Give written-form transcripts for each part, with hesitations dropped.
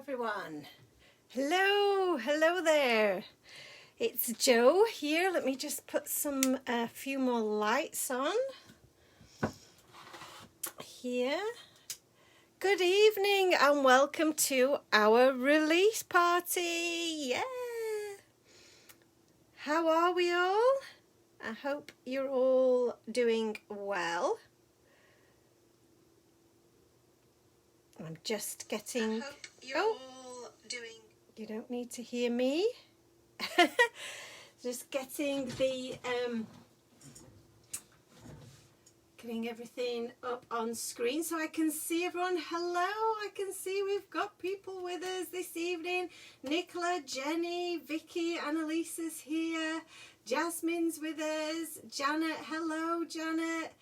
everyone. Hello there. It's Jo here. Let me just put a few more lights on here. Good evening and welcome to our release party. Yeah. How are we all? I hope you're all doing well. I'm just getting... all doing... You don't need to hear me. Just getting getting everything up on screen so I can see everyone. Hello, I can see we've got people with us this evening. Nicola, Jenny, Vicky, Annalisa's here. Jasmine's with us. Janet, hello Janet.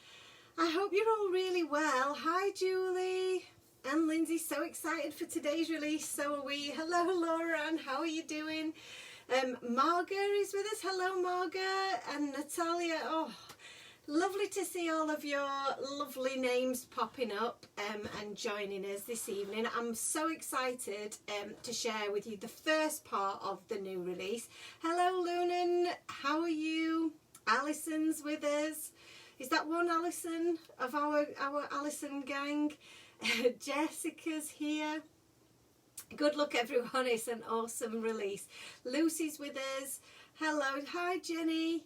I hope you're all really well. Hi Julie. And Lindsay, so excited for today's release, so are we. Hello Laura, and how are you doing? Marga is with us. Hello Marga. And Natalia. Oh, lovely to see all of your lovely names popping up and joining us this evening. I'm so excited to share with you the first part of the new release. Hello Lunan, how are you? Alison's with us. Is that one Alison of our Alison gang? Jessica's here. Good luck everyone, it's an awesome release. Lucy's with us. Hello, hi Jenny.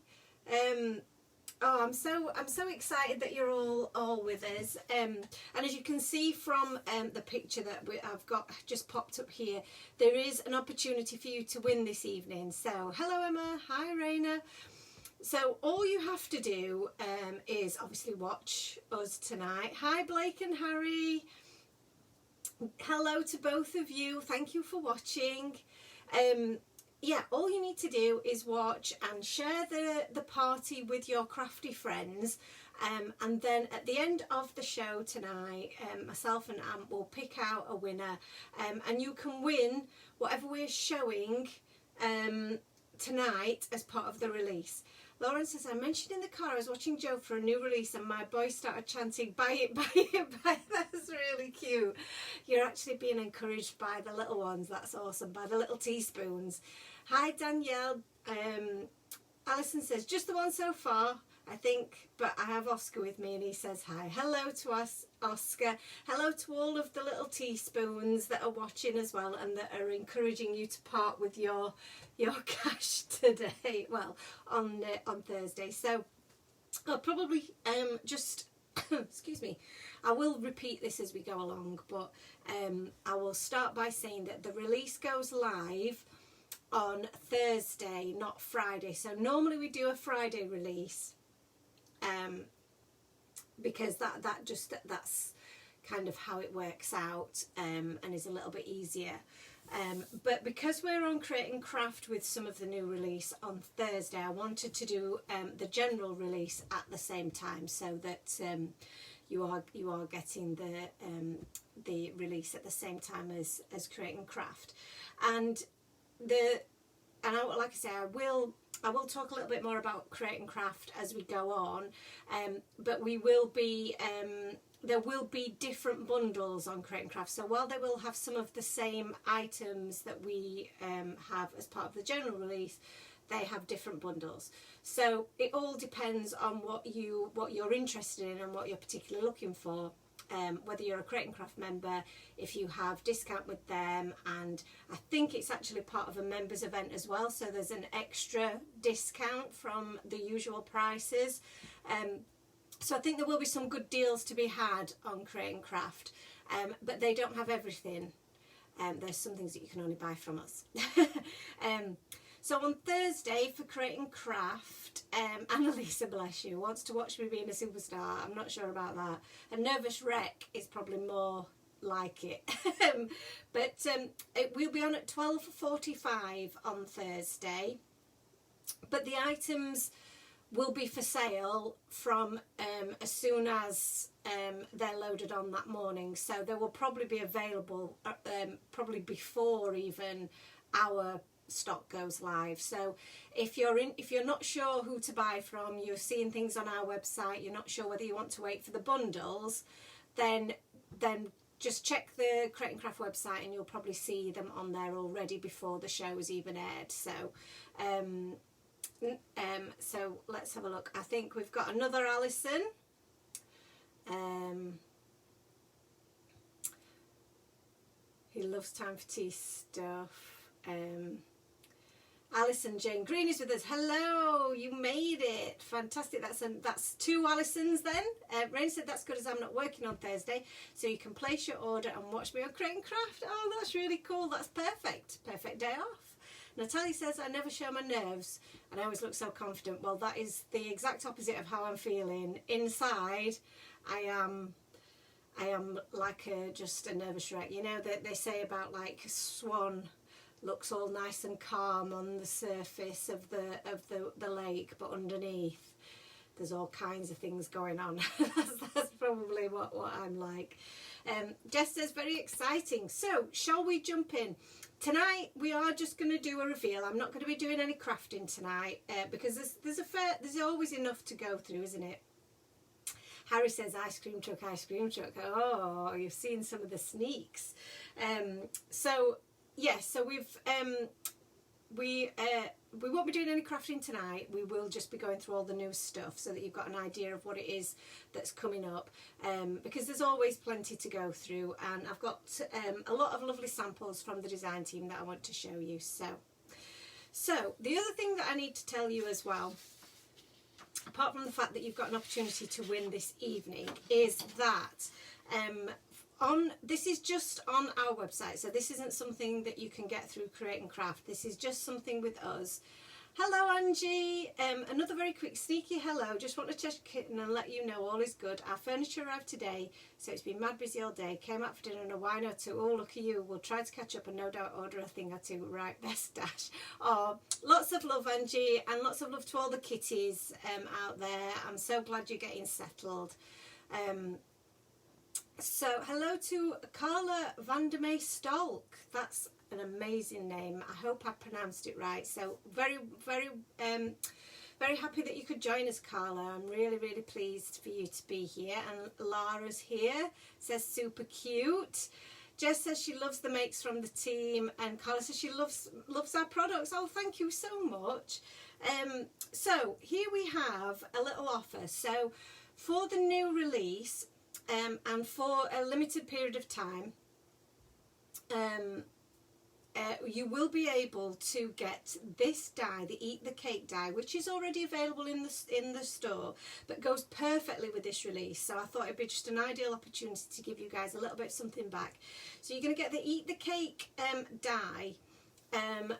Oh, I'm so excited that you're all with us. And as you can see from the picture that I've got just popped up here, there is an opportunity for you to win this evening. So hello Emma, hi Raina. So all you have to do is obviously watch us tonight. Hi Blake and Harry. Hello to both of you. Thank you for watching. Yeah, all you need to do is watch and share the party with your crafty friends. And then at the end of the show tonight, myself and Ant will pick out a winner. And you can win whatever we're showing tonight as part of the release. Lauren says, I mentioned in the car I was watching Jo for a new release and my boy started chanting, buy it, buy it, buy it. That's really cute. You're actually being encouraged by the little ones. That's awesome. By the little teaspoons. Hi, Danielle. Alison says, just the one so far, I think, but I have Oscar with me and he says hi. Hello to us, Oscar. Hello to all of the little teaspoons that are watching as well and that are encouraging you to part with your cash today, well, on Thursday. So I'll probably just, excuse me, I will repeat this as we go along, but I will start by saying that the release goes live on Thursday, not Friday. So normally we do a Friday release because that's kind of how it works out and is a little bit easier. But because we're on Create and Craft with some of the new release on Thursday, I wanted to do the general release at the same time so that you are getting the release at the same time as Create and Craft. And like I say, I will talk a little bit more about Create and Craft as we go on, but we will be there will be different bundles on Create and Craft. So while they will have some of the same items that we have as part of the general release, they have different bundles. So it all depends on what you're interested in and what you're particularly looking for. Whether you're a Create and Craft member, if you have discount with them, and I think it's actually part of a members event as well, so there's an extra discount from the usual prices. So I think there will be some good deals to be had on Create and Craft, but they don't have everything. There's some things that you can only buy from us. So on Thursday for Create and Craft, Annalisa, bless you, wants to watch me being a superstar. I'm not sure about that. A nervous wreck is probably more like it. But it will be on at 12:45 on Thursday. But the items will be for sale from as soon as they're loaded on that morning. So they will probably be available probably before even our stock goes live. So if you're not sure who to buy from, you're seeing things on our website, you're not sure whether you want to wait for the bundles, then just check the Create and Craft website and you'll probably see them on there already before the show's even aired. So so let's have a look. I think we've got another Alison. Who loves time for tea stuff. Alison Jane Green is with us. Hello, you made it. Fantastic. That's 2 Alisons then. Rain said that's good as I'm not working on Thursday, so you can place your order and watch me on Create and Craft. Oh, that's really cool. That's perfect. Perfect day off. Natalie says, I never show my nerves and I always look so confident. Well, that is the exact opposite of how I'm feeling. Inside, I am like just a nervous wreck. You know, they say about like a swan looks all nice and calm on the surface of the lake, but underneath there's all kinds of things going on. that's probably what I'm like. Jess says, very exciting. So shall we jump in? Tonight we are just going to do a reveal. I'm not going to be doing any crafting tonight because there's always enough to go through, isn't it? Harry says, ice cream truck, ice cream truck. Oh, you've seen some of the sneaks. So yes, so we won't be doing any crafting tonight. We will just be going through all the new stuff so that you've got an idea of what it is that's coming up, because there's always plenty to go through, and I've got a lot of lovely samples from the design team that I want to show you. So the other thing that I need to tell you as well, apart from the fact that you've got an opportunity to win this evening, is that this is just on our website, so this isn't something that you can get through Create and Craft. This is just something with us. Hello Angie, another very quick sneaky hello. Just want to check in and let you know all is good. Our furniture arrived today, so it's been mad busy all day. Came out for dinner and a wine or two. Oh, look at you. We'll try to catch up and no doubt order a thing or two. Right, best dash. Oh, lots of love Angie, and lots of love to all the kitties out there. I'm so glad you're getting settled. So hello to Carla Vandermeer Stolk. That's an amazing name. I hope I pronounced it right. So very happy that you could join us, Carla. I'm really pleased for you to be here. And Lara's here, says super cute. Jess says she loves the makes from the team, and Carla says she loves our products. Oh, thank you so much. So here we have a little offer. So for the new release, and for a limited period of time, you will be able to get this die, the Eat the Cake die, which is already available in the store, but goes perfectly with this release. So I thought it'd be just an ideal opportunity to give you guys a little bit of something back. So you're going to get the Eat the Cake die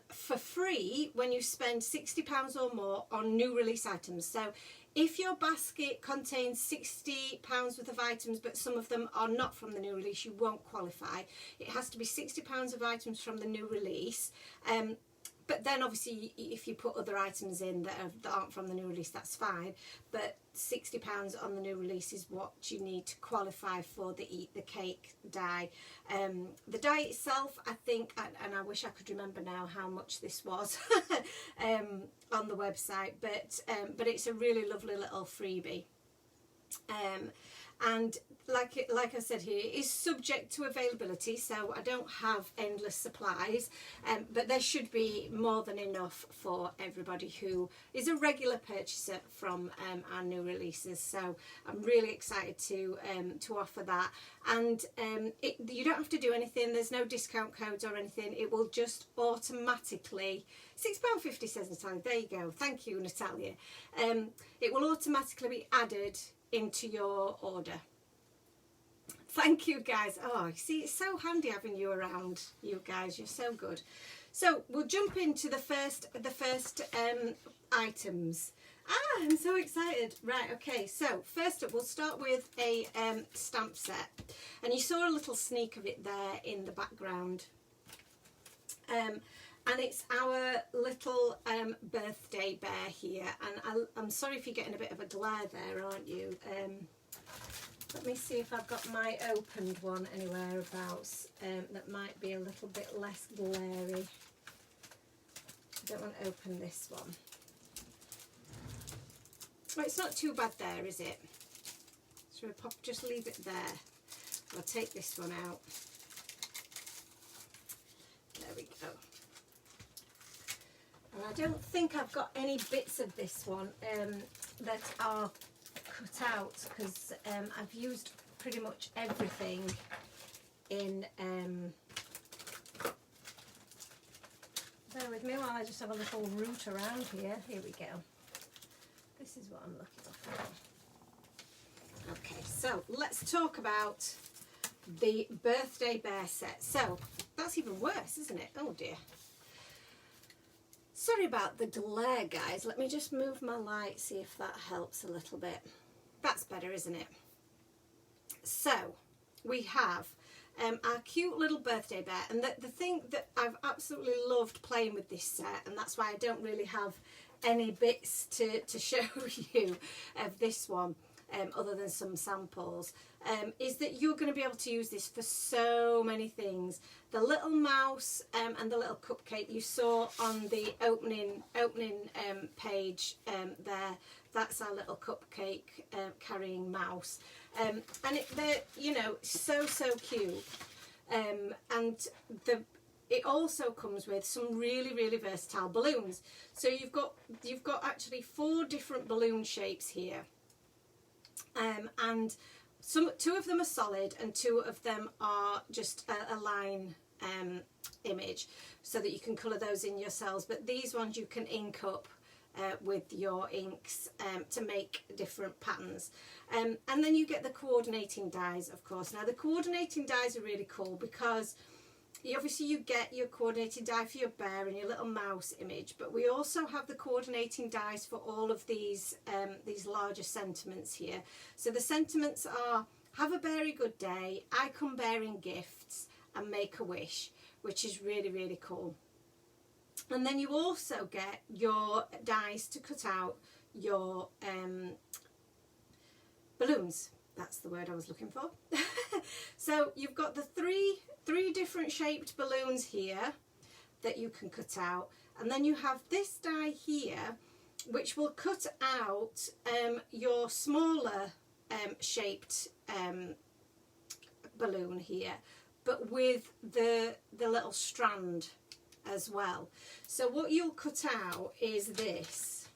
for free when you spend £60 or more on new release items. So if your basket contains £60 worth of items, but some of them are not from the new release, you won't qualify. It has to be £60 of items from the new release. But then obviously if you put other items in that aren't from the new release, that's fine. But £60 on the new release is what you need to qualify for the Eat the Cake die. The die itself, I think, and I wish I could remember now how much this was on the website, but it's a really lovely little freebie. And like I said here, it is subject to availability, so I don't have endless supplies, but there should be more than enough for everybody who is a regular purchaser from our new releases. So I'm really excited to offer that, and you don't have to do anything. There's no discount codes or anything. It will just automatically, £6.50 says Natalia. There you go. Thank you, Natalia. It will automatically be added into your order. Thank you guys. Oh, you see, it's so handy having you around, you guys. You're so good. So we'll jump into the first items. I'm so excited. Right, okay, so first up we'll start with a stamp set, and you saw a little sneak of it there in the background, and it's our little birthday bear here, and I'm sorry if you're getting a bit of a glare there, aren't you? Let me see if I've got my opened one anywhere abouts that might be a little bit less glary. I don't want to open this one. Well, it's not too bad there, is it? So we'll just leave it there. I'll take this one out. There we go. And I don't think I've got any bits of this one that are cut out, because I've used pretty much everything in... bear with me while I just have a little root around here. Here we go. This is what I'm looking for. Okay, so let's talk about the birthday bear set. So that's even worse, isn't it? Oh dear. Sorry about the glare, guys. Let me just move my light, see if that helps a little bit. That's better, isn't it? So we have our cute little birthday bear, and the thing that I've absolutely loved playing with this set, and that's why I don't really have any bits to show you of this one, other than some samples, is that you're going to be able to use this for so many things. The little mouse and the little cupcake you saw on the opening page there, that's our little cupcake carrying mouse, and they're, you know, so cute, and it also comes with some really versatile balloons. So you've got actually 4 different balloon shapes here, and two of them are solid and 2 of them are just a line image, so that you can colour those in yourselves. But these ones you can ink up with your inks to make different patterns, and then you get the coordinating dies, of course. Now the coordinating dies are really cool because obviously you get your coordinating die for your bear and your little mouse image, but we also have the coordinating dies for all of these larger sentiments here. So the sentiments are: have a very good day, I come bearing gifts, and make a wish, which is really cool. And then you also get your dies to cut out your balloons. That's the word I was looking for. So you've got the three different shaped balloons here that you can cut out, and then you have this die here which will cut out your smaller shaped balloon here, but with the little strand as well. So what you'll cut out is this,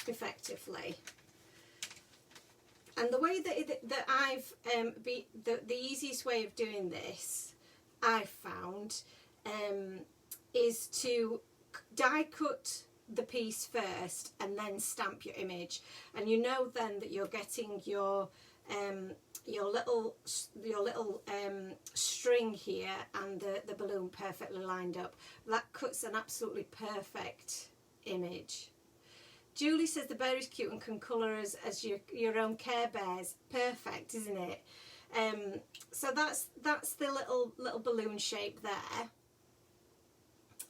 effectively. And the way that I've the easiest way of doing this, I've found, is to die cut the piece first and then stamp your image, and you know then that you're getting your little string here and the balloon perfectly lined up. That cuts an absolutely perfect image. Julie says the bear is cute and can colour as your own Care Bears. Perfect, isn't it? So that's the little balloon shape there.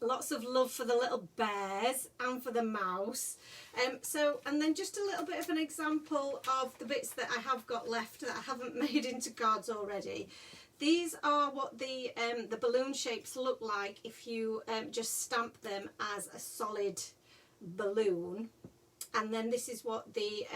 Lots of love for the little bears and for the mouse. And then just a little bit of an example of the bits that I have got left that I haven't made into cards already. These are what the balloon shapes look like if you just stamp them as a solid balloon. And then this is what the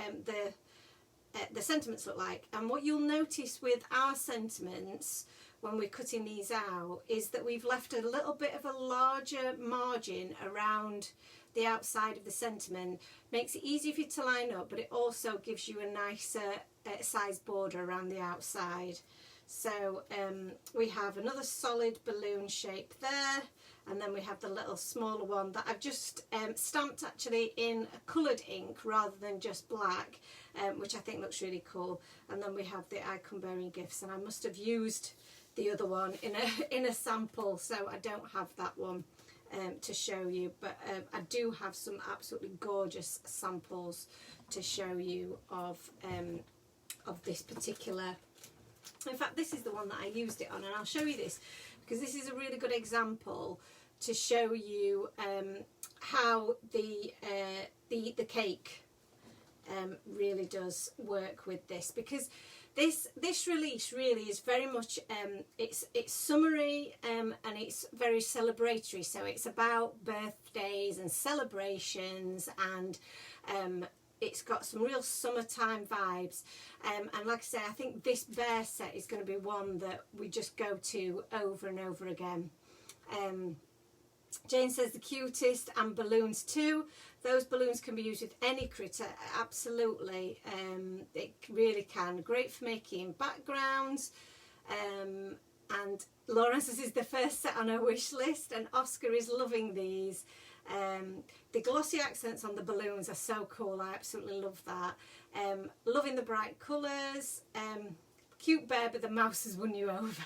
sentiments look like. And what you'll notice with our sentiments when we're cutting these out is that we've left a little bit of a larger margin around the outside of the sentiment. Makes it easier for you to line up, but it also gives you a nicer size border around the outside. So we have another solid balloon shape there, and then we have the little smaller one that I've just stamped actually in a coloured ink rather than just black, which I think looks really cool. And then we have the icon bearing gifts, and I must have used the other one in a sample, so I don't have that one to show you, but I do have some absolutely gorgeous samples to show you of this particular. In fact, this is the one that I used it on, and I'll show you this because this is a really good example to show you how the cake really does work with this, because this release really is very much it's summery and it's very celebratory. So it's about birthdays and celebrations and it's got some real summertime vibes, and like I say, I think this bear set is going to be one that we just go to over and over again. Jane says the cutest, and balloons too. Those balloons can be used with any critter, absolutely. It really can. Great for making backgrounds. And Lauren says this is the first set on her wish list, and Oscar is loving these. The glossy accents on the balloons are so cool. I absolutely love that. Loving the bright colours. Cute bear, but the mouse has won you over.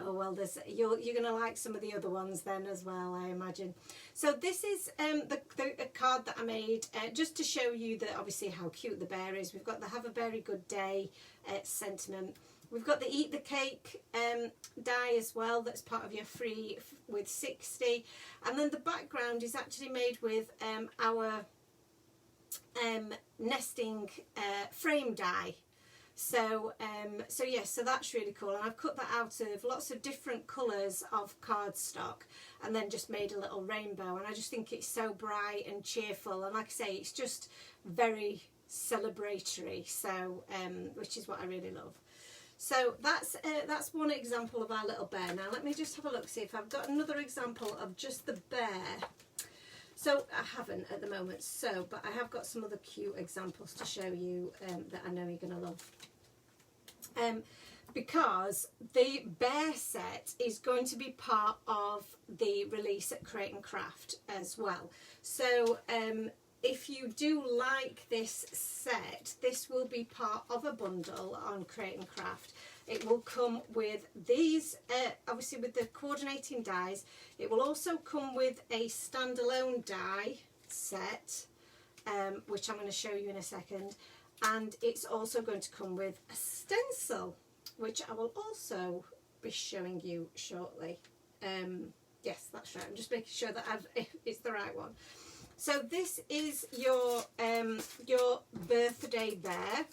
Oh well, you're going to like some of the other ones then as well, I imagine. So this is the card that I made just to show you that obviously how cute the bear is. We've got the Have a Very Good Day sentiment. We've got the Eat the Cake die as well, that's part of your free with 60. And then the background is actually made with our nesting frame die. So yes, so that's really cool, and I've cut that out of lots of different colours of cardstock and then just made a little rainbow, and I just think it's so bright and cheerful, and like I say, it's just very celebratory, so which is what I really love. So that's one example of our little bear. Now let me just have a look, see if I've got another example of just the bear. So I haven't at the moment, but I have got some other cute examples to show you that I know you're going to love. Because the bear set is going to be part of the release at Create and Craft as well. So if you do like this set, this will be part of a bundle on Create and Craft. It will come with these, obviously with the coordinating dies. It will also come with a standalone die set, which I'm going to show you in a second. And it's also going to come with a stencil, which I will also be showing you shortly. Yes, that's right. I'm just making sure that it's the right one. So this is your birthday bear.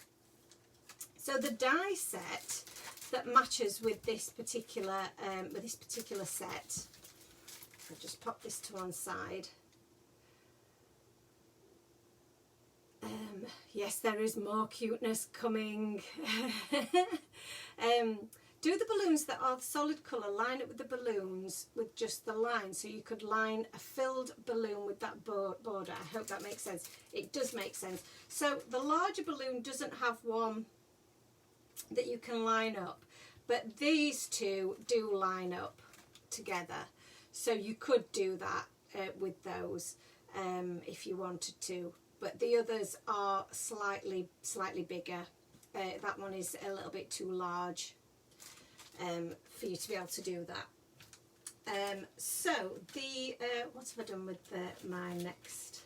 So the die set that matches with this particular set. I'll just pop this to one side. Yes, there is more cuteness coming. Do the balloons that are solid colour line up with the balloons with just the line, so you could line a filled balloon with that border. I hope that makes sense. It does make sense. So the larger balloon doesn't have one that you can line up, but these two do line up together, so you could do that with those if you wanted to, but the others are slightly bigger. That one is a little bit too large for you to be able to do that. So the what have I done with my next?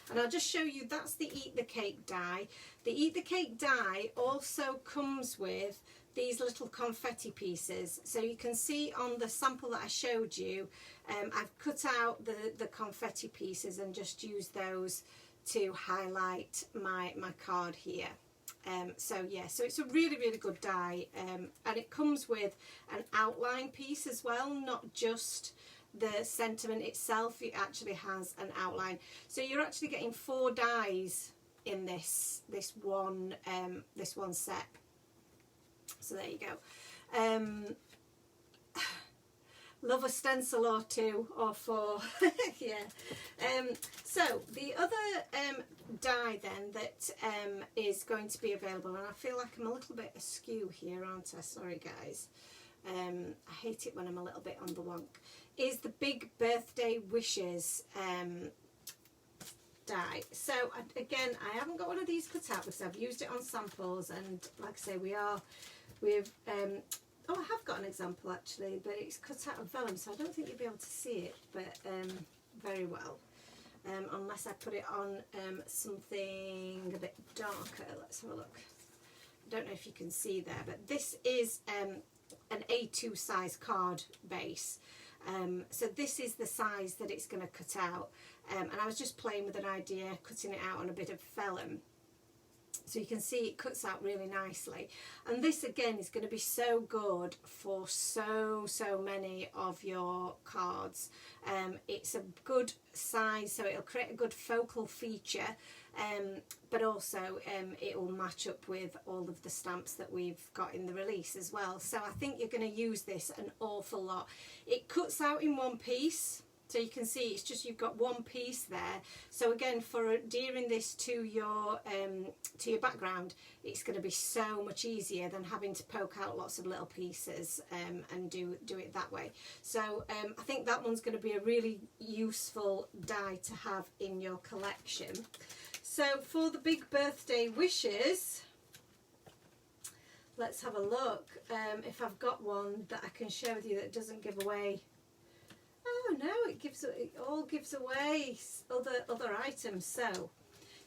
And I'll just show you, that's the Eat the Cake die. The Eat the Cake die also comes with these little confetti pieces. So you can see on the sample that I showed you, I've cut out the confetti pieces and just used those to highlight my card here. So yeah, so it's a really good die, and it comes with an outline piece as well, not just the sentiment itself. It actually has an outline, so you're actually getting 4 dies in this one set. So there you go. Love a stencil or 2 or 4. Yeah. So the other die then that is going to be available, and I feel like I'm a little bit askew here, aren't I? Sorry guys. I hate it when I'm a little bit on the wonk. Is the Big Birthday Wishes die. So again, I haven't got one of these cut out because I've used it on samples, and like I say, we've oh, I have got an example actually, but it's cut out of vellum, so I don't think you'll be able to see it, but very well, unless I put it on something a bit darker. Let's have a look. I don't know if you can see there, but this is an A2 size card base. So this is the size that it's going to cut out, and I was just playing with an idea, cutting it out on a bit of vellum. So you can see it cuts out really nicely, and this again is going to be so good for so many of your cards. It's a good size, so it'll create a good focal feature, but also it will match up with all of the stamps that we've got in the release as well. So I think you're going to use this an awful lot. It cuts out in one piece, so you can see it's just you've got one piece there. So again, for adhering this to your background, it's going to be so much easier than having to poke out lots of little pieces and do it that way. So I think that one's going to be a really useful die to have in your collection. So for the big birthday wishes, let's have a look if I've got one that I can share with you that doesn't give away. Oh no, it all gives away other items. So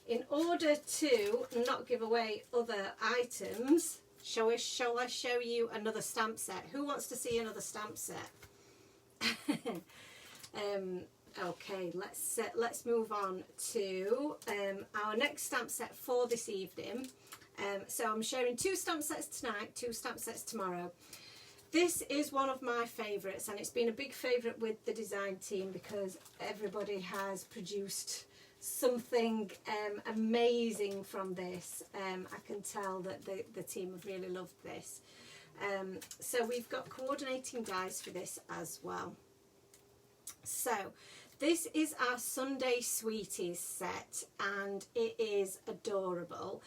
in order to not give away other items, shall I show you another stamp set? Who wants to see another stamp set? Okay, let's move on to our next stamp set for this evening. So I'm sharing 2 stamp sets tonight, 2 stamp sets tomorrow. This is one of my favourites, and it's been a big favourite with the design team because everybody has produced something amazing from this. I can tell that the team have really loved this. So we've got coordinating dies for this as well. So this is our Sunday Sweeties set, and it is adorable,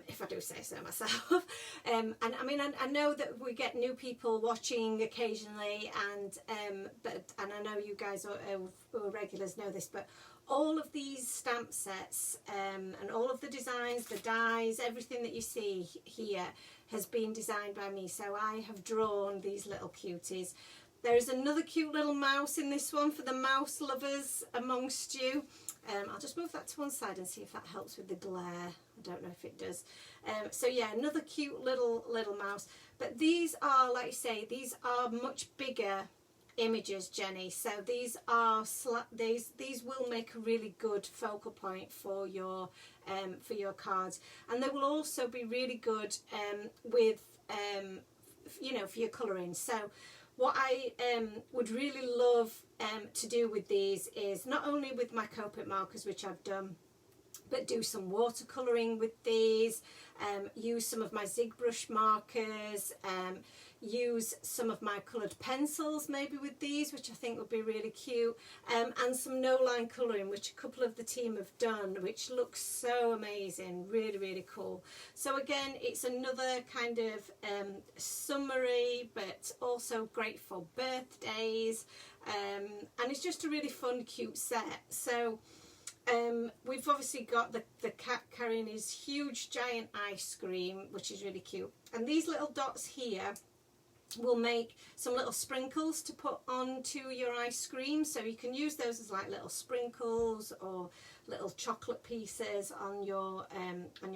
if I do say so myself. And I mean, I know that we get new people watching occasionally, and I know you guys who are regulars know this, but all of these stamp sets and all of the designs, the dies, everything that you see here has been designed by me. So I have drawn these little cuties. There is another cute little mouse in this one for the mouse lovers amongst you. I'll just move that to one side and see if that helps with the glare. I don't know if it does. So yeah, another cute little mouse. But these are, like I say, these are much bigger images, Jenny. So these are these will make a really good focal point for your cards, and they will also be really good with you know, for your colouring. So what I would really love to do with these is not only with my Copic markers, which I've done, but do some watercolouring with these, use some of my ZigBrush markers, use some of my coloured pencils maybe with these, which I think would be really cute, and some no-line colouring, which a couple of the team have done, which looks so amazing, really, really cool. So again, it's another kind of summery, but also great for birthdays, and it's just a really fun, cute set. So we've obviously got the cat carrying his huge giant ice cream, which is really cute, and these little dots here will make some little sprinkles to put onto your ice cream, so you can use those as like little sprinkles or little chocolate pieces on your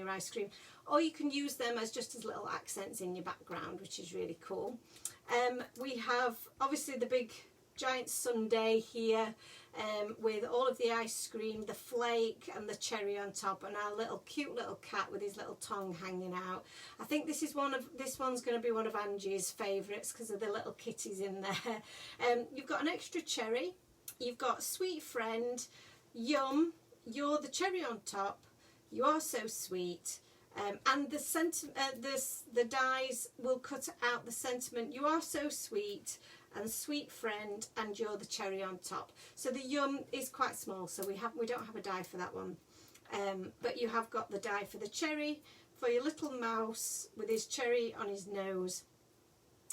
ice cream, or you can use them as just as little accents in your background, which is really cool. We have obviously the big giant sundae here, with all of the ice cream, the flake and the cherry on top, and our little cute little cat with his little tongue hanging out. I think this one's going to be one of Angie's favourites because of the little kitties in there. You've got an extra cherry, you've got sweet friend, yum, you're the cherry on top, you are so sweet, and the dies will cut out the sentiment, you are so sweet, and sweet friend, and you're the cherry on top. So the yum is quite small, so we don't have a die for that one, but you have got the die for the cherry, for your little mouse with his cherry on his nose,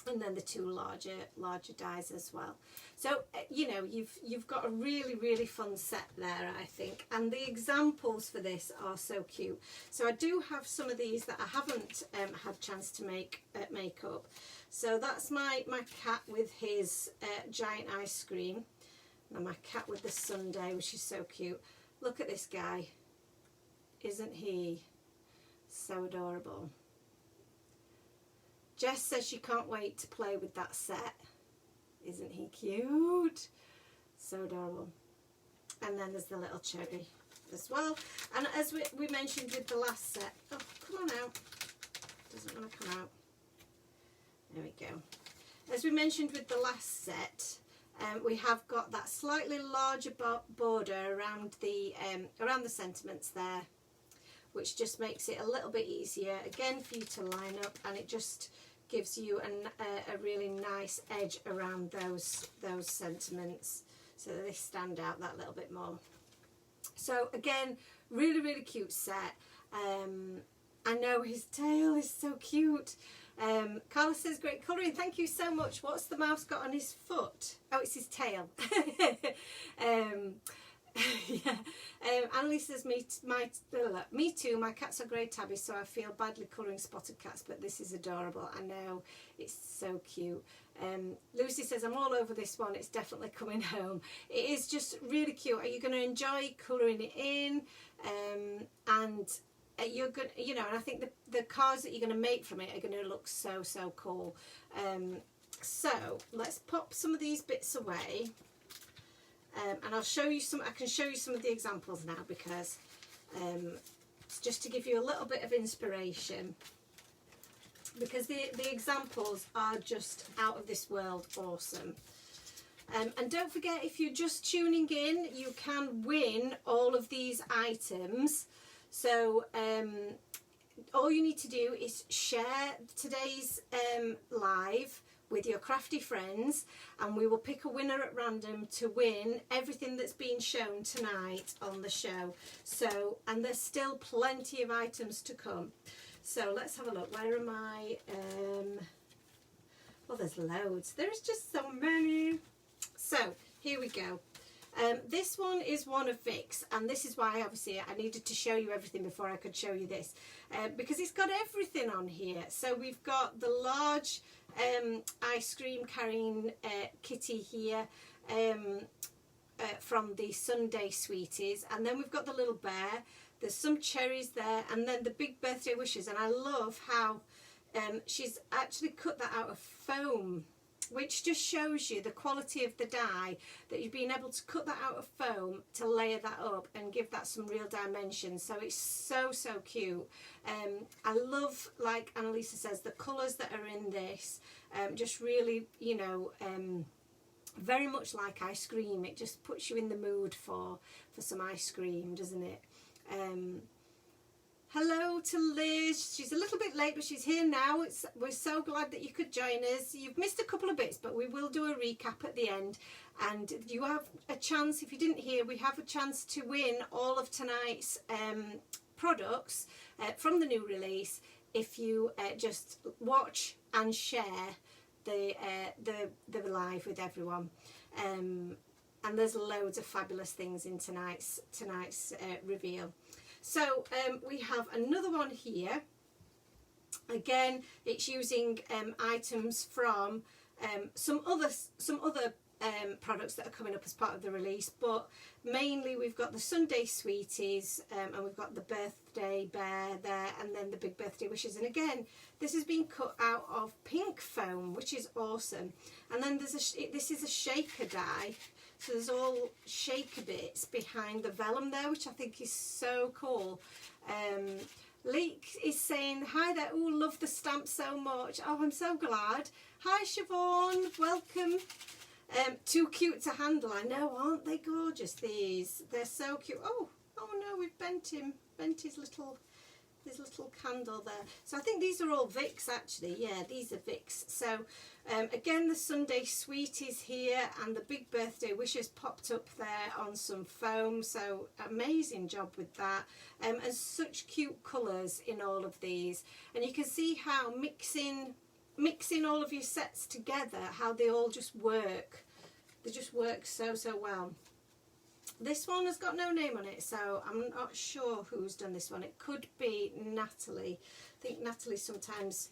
and then the 2 larger dies as well. So you know, you've got a really, really fun set there, I think, and the examples for this are so cute. So I do have some of these that I haven't had a chance to make up. So that's my cat with his giant ice cream, and my cat with the sundae, which is so cute. Look at this guy, isn't he so adorable? Jess says she can't wait to play with that set. Isn't he cute? So adorable. And then there's the little cherry as well. And as we mentioned with the last set, oh, come on out. Doesn't want to come out. There we go. As we mentioned with the last set, we have got that slightly larger border around the sentiments there, which just makes it a little bit easier again for you to line up, and it just gives you a really nice edge around those sentiments so that they stand out that little bit more. So again, really cute set. I know his tail is so cute. Carla says, great colouring, thank you so much. What's the mouse got on his foot? Oh, it's his tail. Yeah. Annalise says, me too, my cats are grey tabbies, so I feel badly colouring spotted cats, but this is adorable. I know, it's so cute. Lucy says, I'm all over this one, it's definitely coming home. It is just really cute. Are you going to enjoy colouring it in? And you're good, you know, and I think the cards that you're going to make from it are going to look so cool. So let's pop some of these bits away, and I'll show you some. I can show you some of the examples now, because it's just to give you a little bit of inspiration, because the examples are just out of this world awesome. And don't forget, if you're just tuning in, you can win all of these items. So all you need to do is share today's live with your crafty friends, and we will pick a winner at random to win everything that's been shown tonight on the show. So, and there's still plenty of items to come. So let's have a look. Where am I? Well, there's loads. There's just so many. So here we go. This one is one of Vic's, and this is why obviously I needed to show you everything before I could show you this, because it's got everything on here. So we've got the large ice cream carrying kitty here from the Sunday Sweeties, and then we've got the little bear, there's some cherries there, and then the big birthday wishes. And I love how she's actually cut that out of foam, which just shows you the quality of the die, that you've been able to cut that out of foam to layer that up and give that some real dimension. So it's so cute. I love, like Annalisa says, the colours that are in this, just really, you know, very much like ice cream. It just puts you in the mood for some ice cream, doesn't it? Hello to Liz. She's a little bit late, but she's here now. We're so glad that you could join us. You've missed a couple of bits, but we will do a recap at the end. And you have a chance, if you didn't hear, we have a chance to win all of tonight's products from the new release if you just watch and share the live with everyone. And there's loads of fabulous things in tonight's reveal. So we have another one here. Again, it's using items from some other products that are coming up as part of the release, but mainly we've got the Sunday Sweeties, and we've got the birthday bear there, and then the big birthday wishes. And again, this has been cut out of pink foam, which is awesome. And then there's this is a shaker die. So there's all shaker bits behind the vellum there, which I think is so cool. Leek is saying, hi there, oh, love the stamp so much. Oh, I'm so glad. Hi, Siobhan, welcome. Too cute to handle, I know, aren't they gorgeous, these? They're so cute. Oh no, we've bent his little candle there. So I think these are all Vic's actually. Yeah, these are Vic's. So again, the Sunday Sweeties here, and the big birthday wishes popped up there on some foam. So amazing job with that. And such cute colours in all of these. And you can see how mixing all of your sets together, how they all just work. They just work so well. This one has got no name on it, so I'm not sure who's done this one. It could be Natalie. I think Natalie sometimes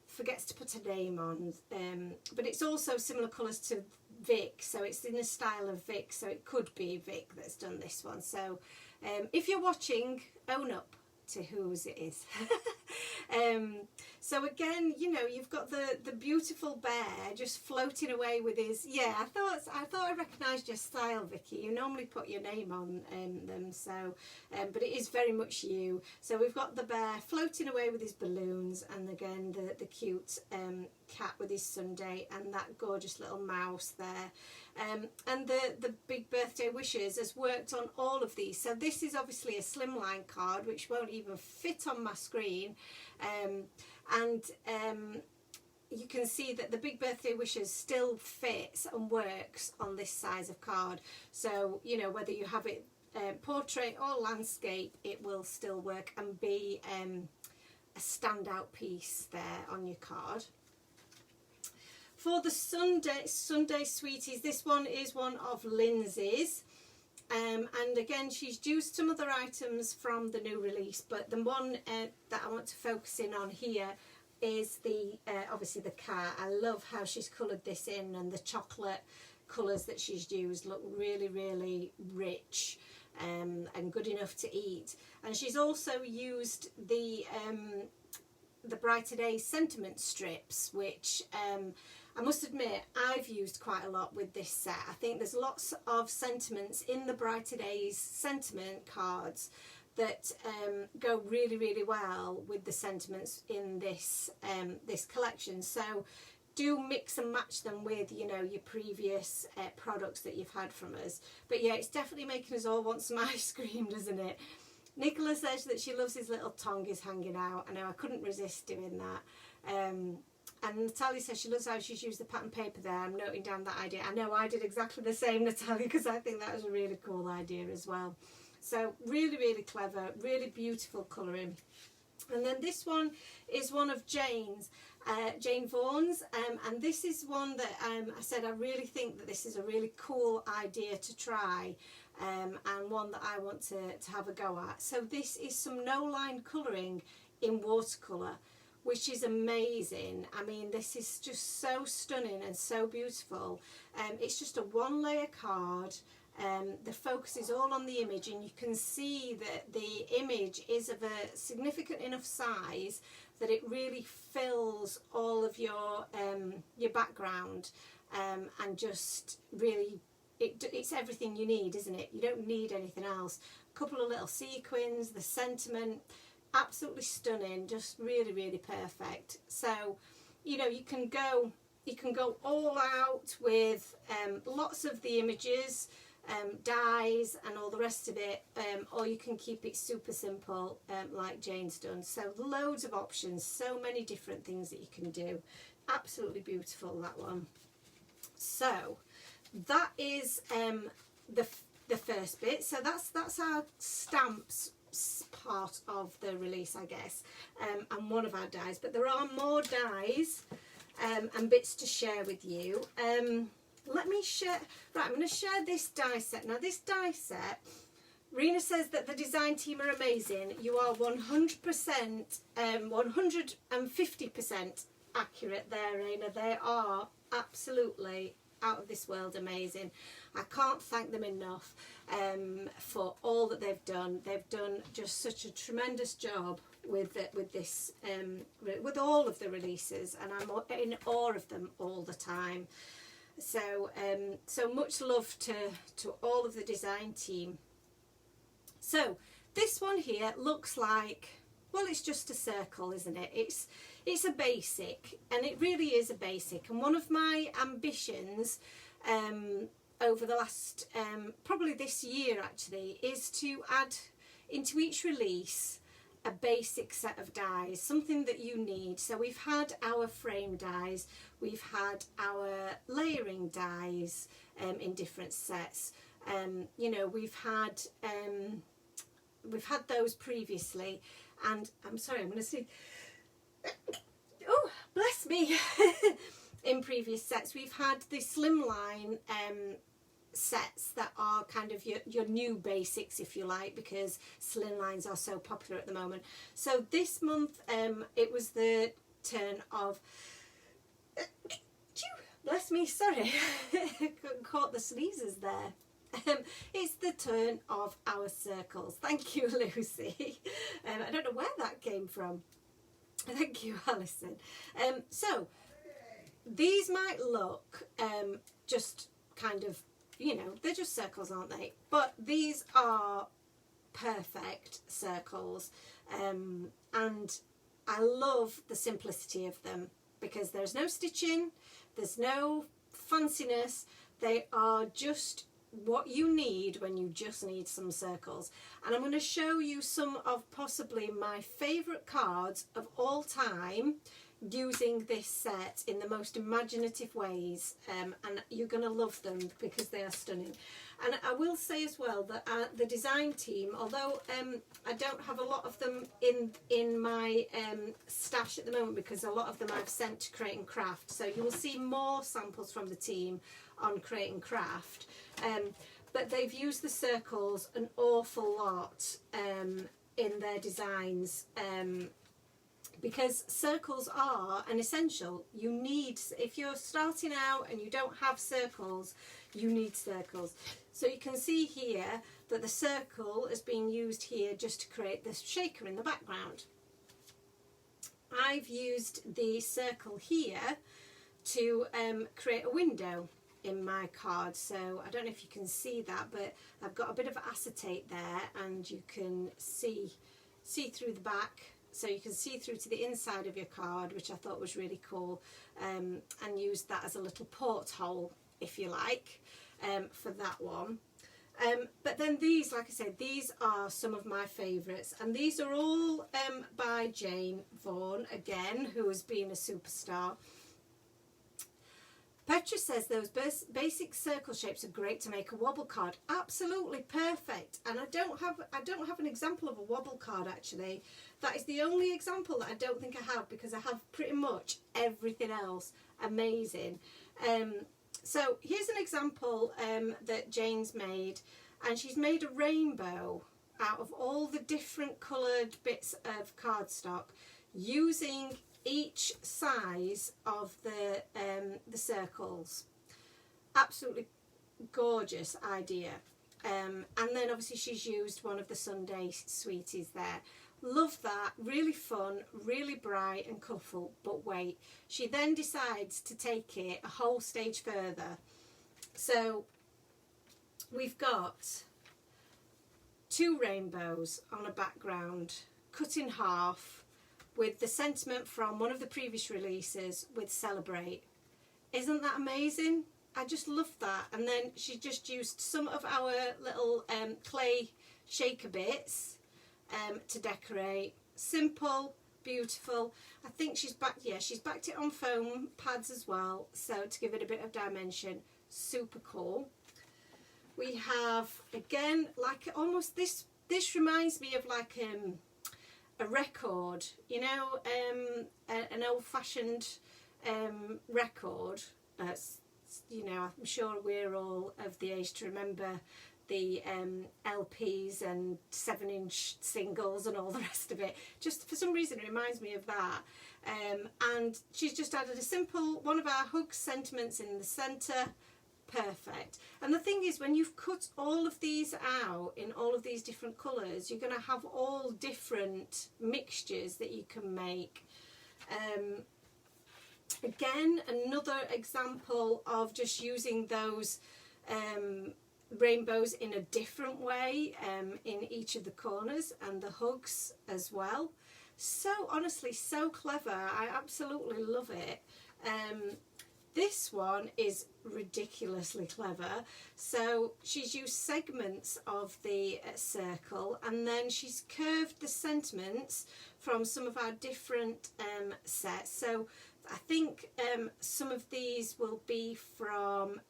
forgets to put a name on, but it's also similar colours to Vic, so it's in the style of Vic, so it could be Vic that's done this one. So if you're watching, own up to whose it is. So again, you know, you've got the beautiful bear just floating away with his, yeah, I thought I recognised your style, Vicky. You normally put your name on them, so, but it is very much you. So we've got the bear floating away with his balloons, and again, the cute cat with his sundae, and that gorgeous little mouse there. And the big birthday wishes has worked on all of these. So this is obviously a slimline card, which won't even fit on my screen. You can see that the big birthday wishes still fits and works on this size of card. So, you know, whether you have it portrait or landscape, it will still work and be a standout piece there on your card. For the Sunday Sweeties, this one is one of Lindsay's. And again, she's used some other items from the new release, but the one that I want to focus in on here is the obviously the cat. I love how she's coloured this in, and the chocolate colours that she's used look really, really rich and good enough to eat. And she's also used the Brighter Days sentiment strips, which I must admit I've used quite a lot with this set. I think there's lots of sentiments in the Brighter Days sentiment cards that go really, really well with the sentiments in this this collection. So do mix and match them with, you know, your previous products that you've had from us. But yeah, it's definitely making us all want some ice cream, doesn't it? Nicola says that she loves his little tongues hanging out. I know, I couldn't resist doing that. And Natalia says she loves how she's used the pattern paper there. I'm noting down that idea. I know I did exactly the same, Natalia, because I think that was a really cool idea as well. So really, really clever, really beautiful colouring. And then this one is one of Jane's, Jane Vaughan's, and this is one that I said I really think that this is a really cool idea to try, and one that I want to have a go at. So this is some no-line colouring in watercolour, which is amazing. I mean, this is just so stunning and so beautiful. It's just a one-layer card. The focus is all on the image, and you can see that the image is of a significant enough size that it really fills all of your background, and just really it's everything you need, isn't it? You don't need anything else. A couple of little sequins, the sentiment, absolutely stunning, just really, really perfect. So, you know, you can go all out with lots of the images, dies and all the rest of it, or you can keep it super simple, like Jane's done. So loads of options, so many different things that you can do. Absolutely beautiful, that one. So that is the first bit. So that's our stamps part of the release, I guess, and one of our dies, but there are more dies and bits to share with you. Let me share. Right, I'm going to share this die set. Now this die set, Rena says that the design team are amazing. You are 100%, 150% accurate there, Rena. They are absolutely out of this world amazing. I can't thank them enough for all that they've done. They've done just such a tremendous job with this, with all of the releases, and I'm in awe of them all the time. So so much love to all of the design team. So this one here looks like, well, it's just a circle, isn't it? It's a basic, and it really is a basic. And one of my ambitions over the last, probably this year actually, is to add into each release a basic set of dies, something that you need. So we've had our frame dies, we've had our layering dies in different sets. You know, we've had those previously, and I'm sorry, I'm going to see. Oh, bless me. In previous sets, we've had the slimline sets that are kind of your new basics, if you like, because slimlines are so popular at the moment. So this month it was the turn of bless me, sorry, caught the sneezes there. It's the turn of our circles. Thank you, Lucy. I don't know where that came from. Thank you, Alison. So these might look just kind of, you know, they're just circles, aren't they? But these are perfect circles, and I love the simplicity of them because there's no stitching, there's no fanciness. They are just what you need when you just need some circles. And I'm going to show you some of possibly my favourite cards of all time using this set in the most imaginative ways, and you're going to love them because they are stunning. And I will say as well that the design team, although I don't have a lot of them in my stash at the moment because a lot of them I've sent to Create and Craft, so you will see more samples from the team on Create and Craft, but they've used the circles an awful lot in their designs, because circles are an essential. You need, if you're starting out and you don't have circles, you need circles. So you can see here that the circle is being used here just to create this shaker in the background. I've used the circle here to create a window in my card. So I don't know if you can see that, but I've got a bit of acetate there and you can see through the back. So you can see through to the inside of your card, which I thought was really cool, and used that as a little porthole, if you like, for that one. But then these, like I said, these are some of my favourites, and these are all by Jane Vaughan, again, who has been a superstar. Petra says those basic circle shapes are great to make a wobble card. Absolutely perfect. And I don't have an example of a wobble card actually. That is the only example that I don't think I have, because I have pretty much everything else amazing. So here's an example that Jane's made, and she's made a rainbow out of all the different coloured bits of cardstock using each size of the circles. Absolutely gorgeous idea. And then obviously she's used one of the Sunday Sweeties there. Love that, really fun, really bright and colourful. But wait, she then decides to take it a whole stage further. So we've got two rainbows on a background cut in half, with the sentiment from one of the previous releases with Celebrate. Isn't that amazing? I just love that. And then she just used some of our little clay shaker bits to decorate. Simple, beautiful. I think she's backed it on foam pads as well, so to give it a bit of dimension. Super cool. We have, again, like almost this reminds me of like a record, you know, an old-fashioned record. You know, I'm sure we're all of the age to remember the LPs and 7-inch singles and all the rest of it. Just for some reason it reminds me of that. And she's just added a simple one of our hugs sentiments in the centre. Perfect. And the thing is, when you've cut all of these out in all of these different colours, you're going to have all different mixtures that you can make. Again, another example of just using those rainbows in a different way in each of the corners, and the hugs as well. So honestly, so clever. I absolutely love it. This one is ridiculously clever. So she's used segments of the circle, and then she's curved the sentiments from some of our different sets. So I think some of these will be from,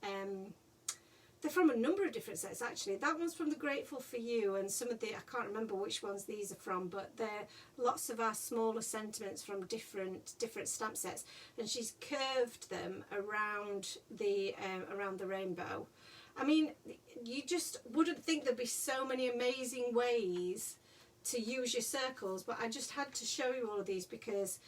they're from a number of different sets actually. That one's from the Grateful for You, and some of the, I can't remember which ones these are from, but they're lots of our smaller sentiments from different stamp sets, and she's curved them around the rainbow. I mean, you just wouldn't think there'd be so many amazing ways to use your circles, but I just had to show you all of these because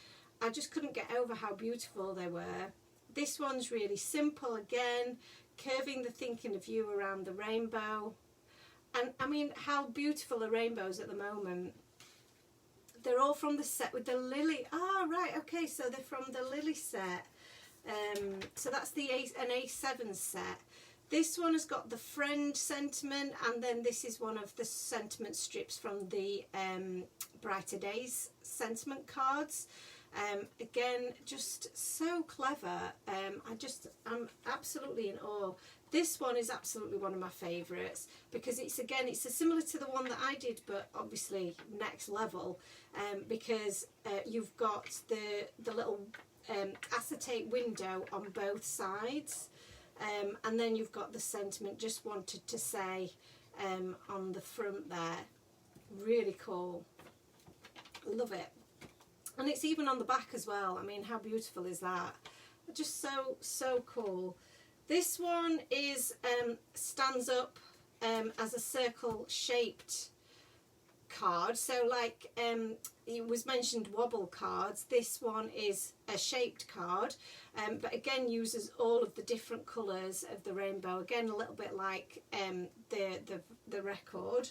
I just couldn't get over how beautiful they were. This one's really simple again, curving the thinking of you around the rainbow. And I mean, how beautiful are rainbows at the moment? they're all from the set with the lily. Ah, right, okay, so they're from the lily set. So that's an A7 set. This one has got the friend sentiment, and then this is one of the sentiment strips from the Brighter Days sentiment cards. Again, just so clever. I'm absolutely in awe. This one is absolutely one of my favourites because it's similar to the one that I did, but obviously next level, because you've got the little acetate window on both sides. And then you've got the sentiment, just wanted to say, on the front there. Really cool. Love it. And it's even on the back as well. I mean, how beautiful is that? Just so cool. This one is stands up as a circle shaped card. So like it was mentioned wobble cards, this one is a shaped card, but again uses all of the different colours of the rainbow, again a little bit like the record.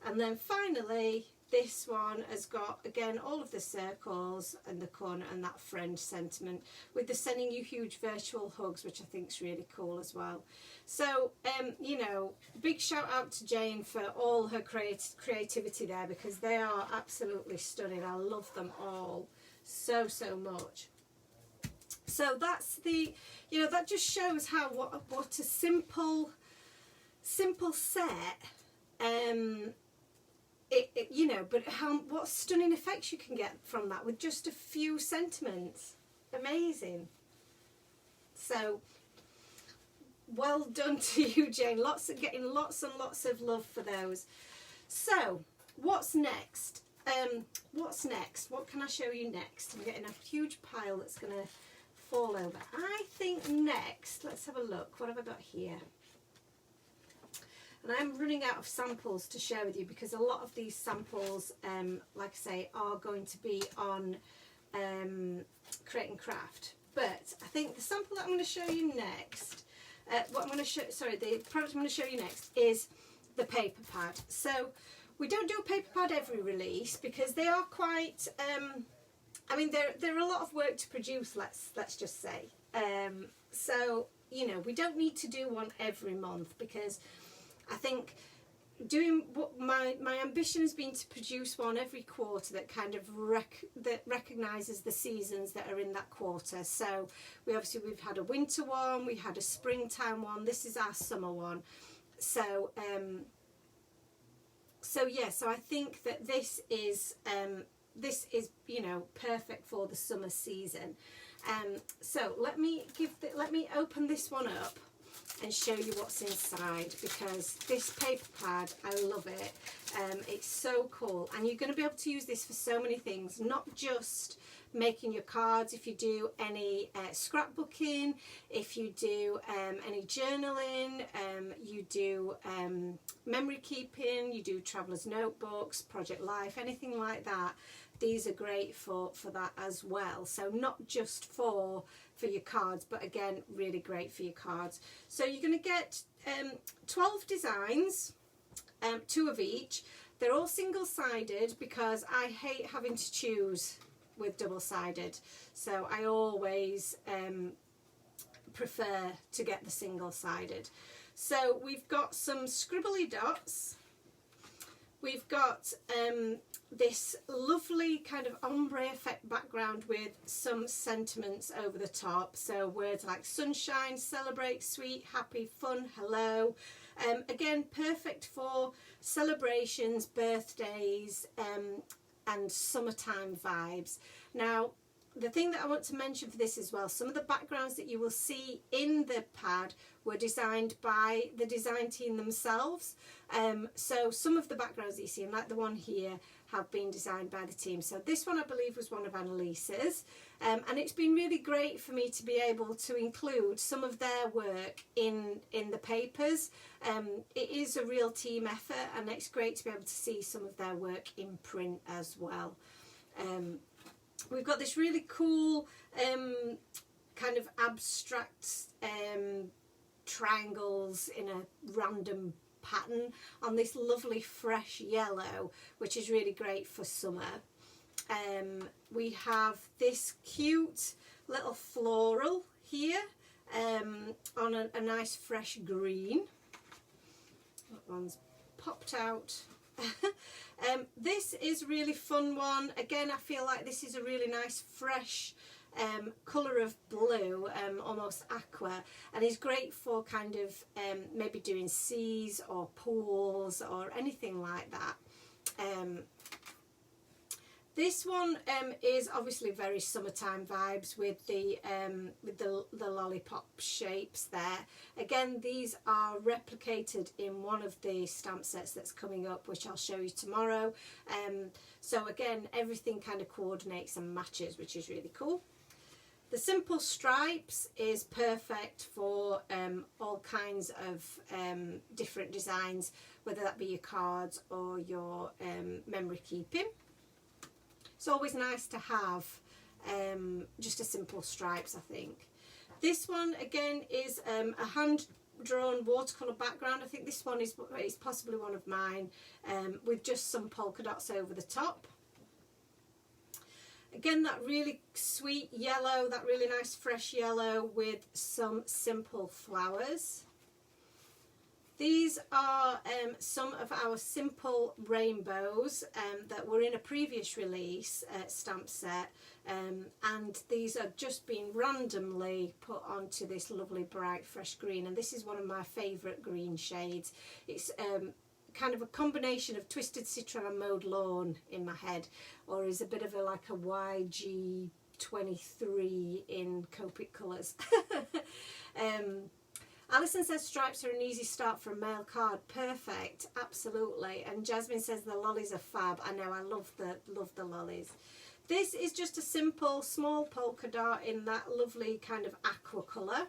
And then finally this one has got again all of the circles and the corner and that friend sentiment with the sending you huge virtual hugs, which I think is really cool as well. So you know, big shout out to Jane for all her creativity there, because they are absolutely stunning. I love them all so much. So that's the, you know, that just shows how what a simple set, you know, but what stunning effects you can get from that with just a few sentiments. Amazing. So well done to you, Jane. Getting lots and lots of love for those. So what's next? What's next? What can I show you next? I'm getting a huge pile that's going to fall over. I think next, let's have a look. What have I got here? And I'm running out of samples to share with you because a lot of these samples, like I say, are going to be on Create and Craft. But I think the sample that I'm going to show you next, the product I'm going to show you next is the paper pad. So we don't do a paper pad every release because they are quite, I mean, they're a lot of work to produce, let's just say. So, you know, we don't need to do one every month because I think doing what my ambition has been to produce one every quarter that kind of recognises the seasons that are in that quarter. So we've had a winter one, we had a springtime one, this is our summer one. So so I think that this is you know, perfect for the summer season. So let me open this one up and show you what's inside, because this paper pad, I love it. It's so cool, and you're going to be able to use this for so many things, not just making your cards. If you do any scrapbooking, if you do any journaling, you do memory keeping, you do traveller's notebooks, project life, anything like that, these are great for that as well. So not just for your cards, but again, really great for your cards. So you're going to get 12 designs, 2 of each. They're all single-sided because I hate having to choose with double-sided. So I always prefer to get the single-sided. So we've got some scribbly dots. We've got this lovely kind of ombre effect background with some sentiments over the top. So words like sunshine, celebrate, sweet, happy, fun, hello. Again, perfect for celebrations, birthdays, and summertime vibes. Now, the thing that I want to mention for this as well, some of the backgrounds that you will see in the pad were designed by the design team themselves. So some of the backgrounds that you see, like the one here, have been designed by the team. So this one I believe was one of Annalise's, and it's been really great for me to be able to include some of their work in the papers. It is a real team effort, and it's great to be able to see some of their work in print as well. We've got this really cool kind of abstract triangles in a random pattern on this lovely fresh yellow, which is really great for summer. We have this cute little floral here on a nice fresh green. That one's popped out. This is a really fun one. Again, I feel like this is a really nice fresh colour of blue, almost aqua, and is great for kind of maybe doing seas or pools or anything like that. This one is obviously very summertime vibes with the lollipop shapes there. Again, these are replicated in one of the stamp sets that's coming up, which I'll show you tomorrow. So again, everything kind of coordinates and matches, which is really cool. The simple stripes is perfect for all kinds of different designs, whether that be your cards or your memory keeping. It's always nice to have just a simple stripes, I think. This one again is a hand-drawn watercolour background. I think this one is possibly one of mine, with just some polka dots over the top. Again, that really sweet yellow, that really nice fresh yellow with some simple flowers. These are some of our simple rainbows that were in a previous release stamp set, and these are just being randomly put onto this lovely bright fresh green, and this is one of my favourite green shades. It's kind of a combination of Twisted Citron and Mowed Lawn in my head, or is a bit of like a YG23 in Copic colours. Alison says stripes are an easy start for a mail card. Perfect, absolutely. And Jasmine says the lollies are fab. I know, I love the lollies. This is just a simple small polka dot in that lovely kind of aqua colour.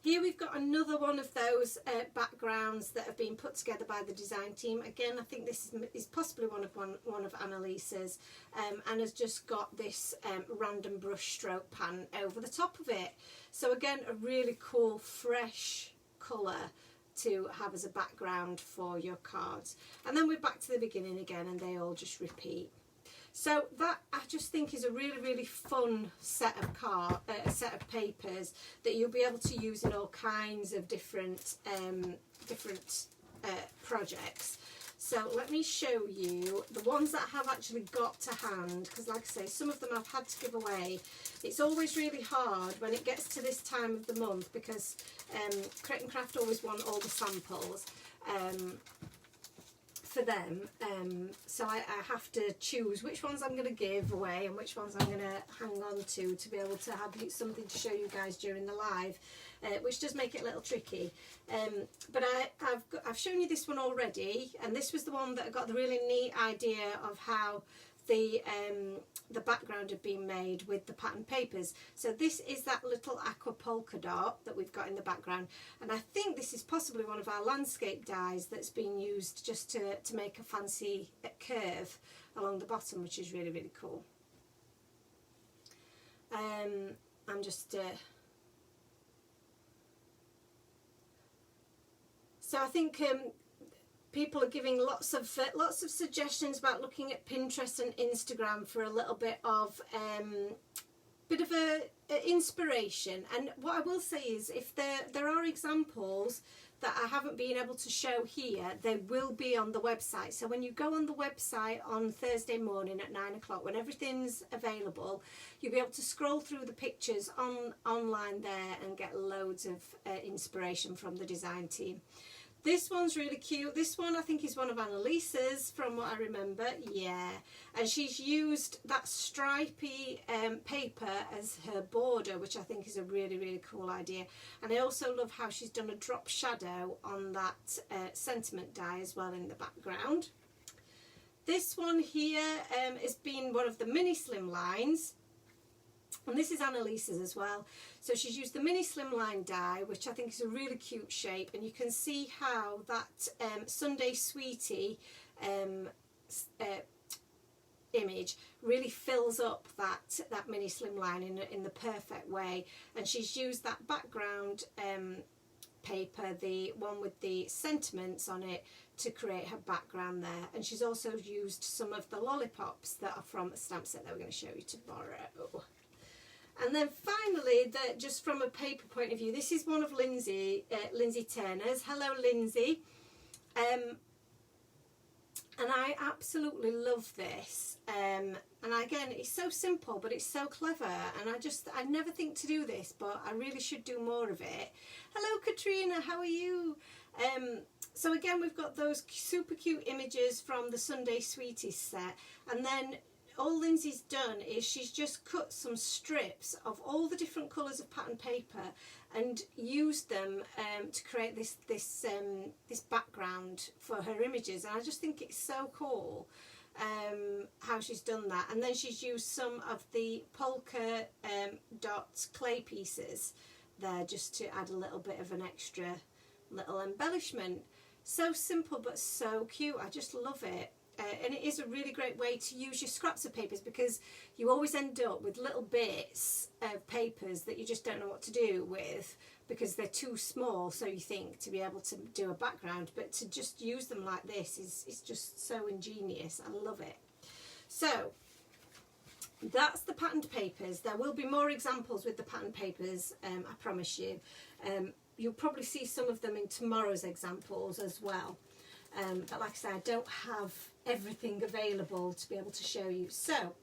Here we've got another one of those backgrounds that have been put together by the design team. Again, I think this is possibly one of Annalisa's, and has just got this random brush stroke pattern over the top of it. So again, a really cool fresh colour to have as a background for your cards. And then we're back to the beginning again, and they all just repeat. So that, I just think, is a really, really fun set of papers that you'll be able to use in all kinds of different projects. So let me show you the ones that I have actually got to hand, because like I say, some of them I've had to give away. It's always really hard when it gets to this time of the month, because Create and Craft always want all the samples for them, so I have to choose which ones I'm going to give away and which ones I'm going to hang on to be able to have something to show you guys during the live, which does make it a little tricky. But I've shown you this one already, and this was the one that got the really neat idea of how the background had been made with the pattern papers. So this is that little aqua polka dot that we've got in the background, and I think this is possibly one of our landscape dies that's been used just to make a fancy curve along the bottom, which is really, really cool. I'm just so I think people are giving lots of suggestions about looking at Pinterest and Instagram for a little bit of inspiration. And what I will say is, if there are examples that I haven't been able to show here, they will be on the website. So when you go on the website on Thursday morning at 9 o'clock, when everything's available, you'll be able to scroll through the pictures online there and get loads of inspiration from the design team. This one's really cute. This one I think is one of Annalisa's, from what I remember. Yeah, and she's used that stripy paper as her border, which I think is a really, really cool idea. And I also love how she's done a drop shadow on that sentiment die as well in the background. This one here has been one of the mini slim lines. And this is Annalisa's as well. So she's used the mini slimline die, which I think is a really cute shape, and you can see how that Sunday Sweetie image really fills up that mini slimline in the perfect way. And she's used that background paper, the one with the sentiments on it, to create her background there. And she's also used some of the lollipops that are from a stamp set that we're going to show you tomorrow. And then finally, just from a paper point of view, this is one of Lindsay Turner's. Hello, Lindsay. And I absolutely love this. And again, it's so simple, but it's so clever. And I never think to do this, but I really should do more of it. Hello, Katrina, how are you? So again, we've got those super cute images from the Sunday Sweeties set. And then all Lindsay's done is she's just cut some strips of all the different colours of pattern paper and used them to create this background for her images. And I just think it's so cool how she's done that. And then she's used some of the polka dot clay pieces there just to add a little bit of an extra little embellishment. So simple but so cute. I just love it. And it is a really great way to use your scraps of papers, because you always end up with little bits of papers that you just don't know what to do with because they're too small, so you think, to be able to do a background. But to just use them like this is just so ingenious. I love it. So that's the patterned papers. There will be more examples with the patterned papers, I promise you. You'll probably see some of them in tomorrow's examples as well. But like I said, I don't have everything available to be able to show you. So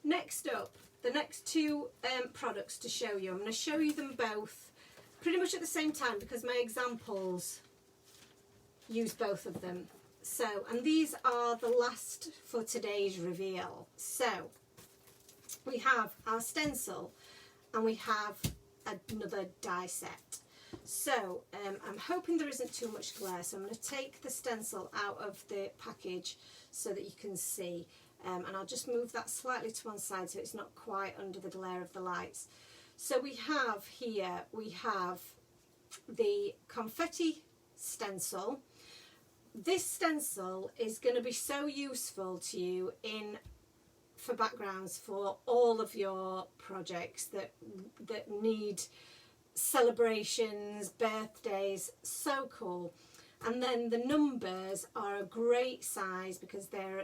next up, the next two products to show you. I'm going to show you them both pretty much at the same time because my examples use both of them. So, and these are the last for today's reveal. So we have our stencil and we have another die set. So I'm hoping there isn't too much glare, so I'm going to take the stencil out of the package so that you can see, and I'll just move that slightly to one side so it's not quite under the glare of the lights. So we have here, we have the Confetti Stencil. This stencil is going to be so useful to you for backgrounds for all of your projects that need celebrations, birthdays. So cool. And then the numbers are a great size because they're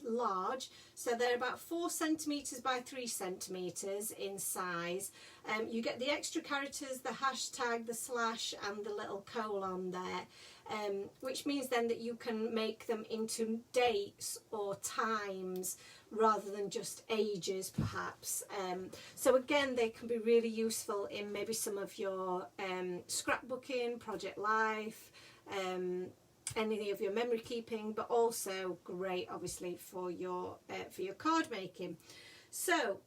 large, so they're about 4 centimeters by 3 centimeters in size. You get the extra characters, the hashtag, the slash and the little colon there, which means then that you can make them into dates or times rather than just ages perhaps. So again, they can be really useful in maybe some of your scrapbooking, project life, any of your memory keeping, but also great obviously for your card making. So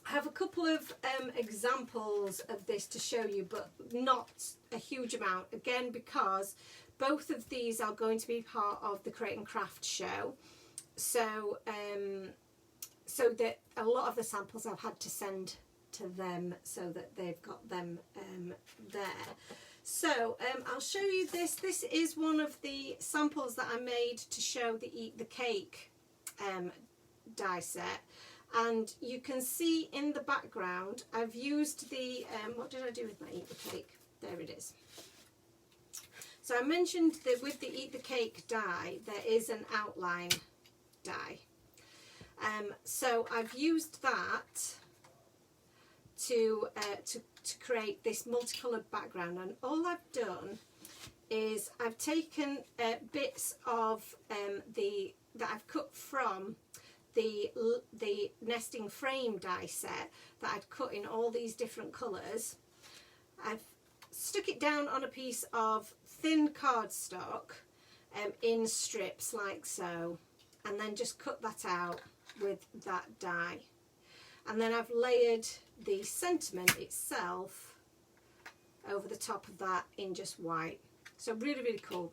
I have a couple of examples of this to show you, but not a huge amount, again because both of these are going to be part of the Create and Craft show. So so that a lot of the samples I've had to send to them so that they've got them there. So I'll show you this. This is one of the samples that I made to show the Eat the Cake die set. And you can see in the background, I've used the, what did I do with my Eat the Cake? There it is. So I mentioned that with the Eat the Cake die, there is an outline die. So I've used that to create this multicoloured background, and all I've done is I've taken bits of that I've cut from the nesting frame die set that I'd cut in all these different colours. I've stuck it down on a piece of thin cardstock in strips like so, and then just cut that out with that die. And then I've layered the sentiment itself over the top of that in just white. So really, really cool.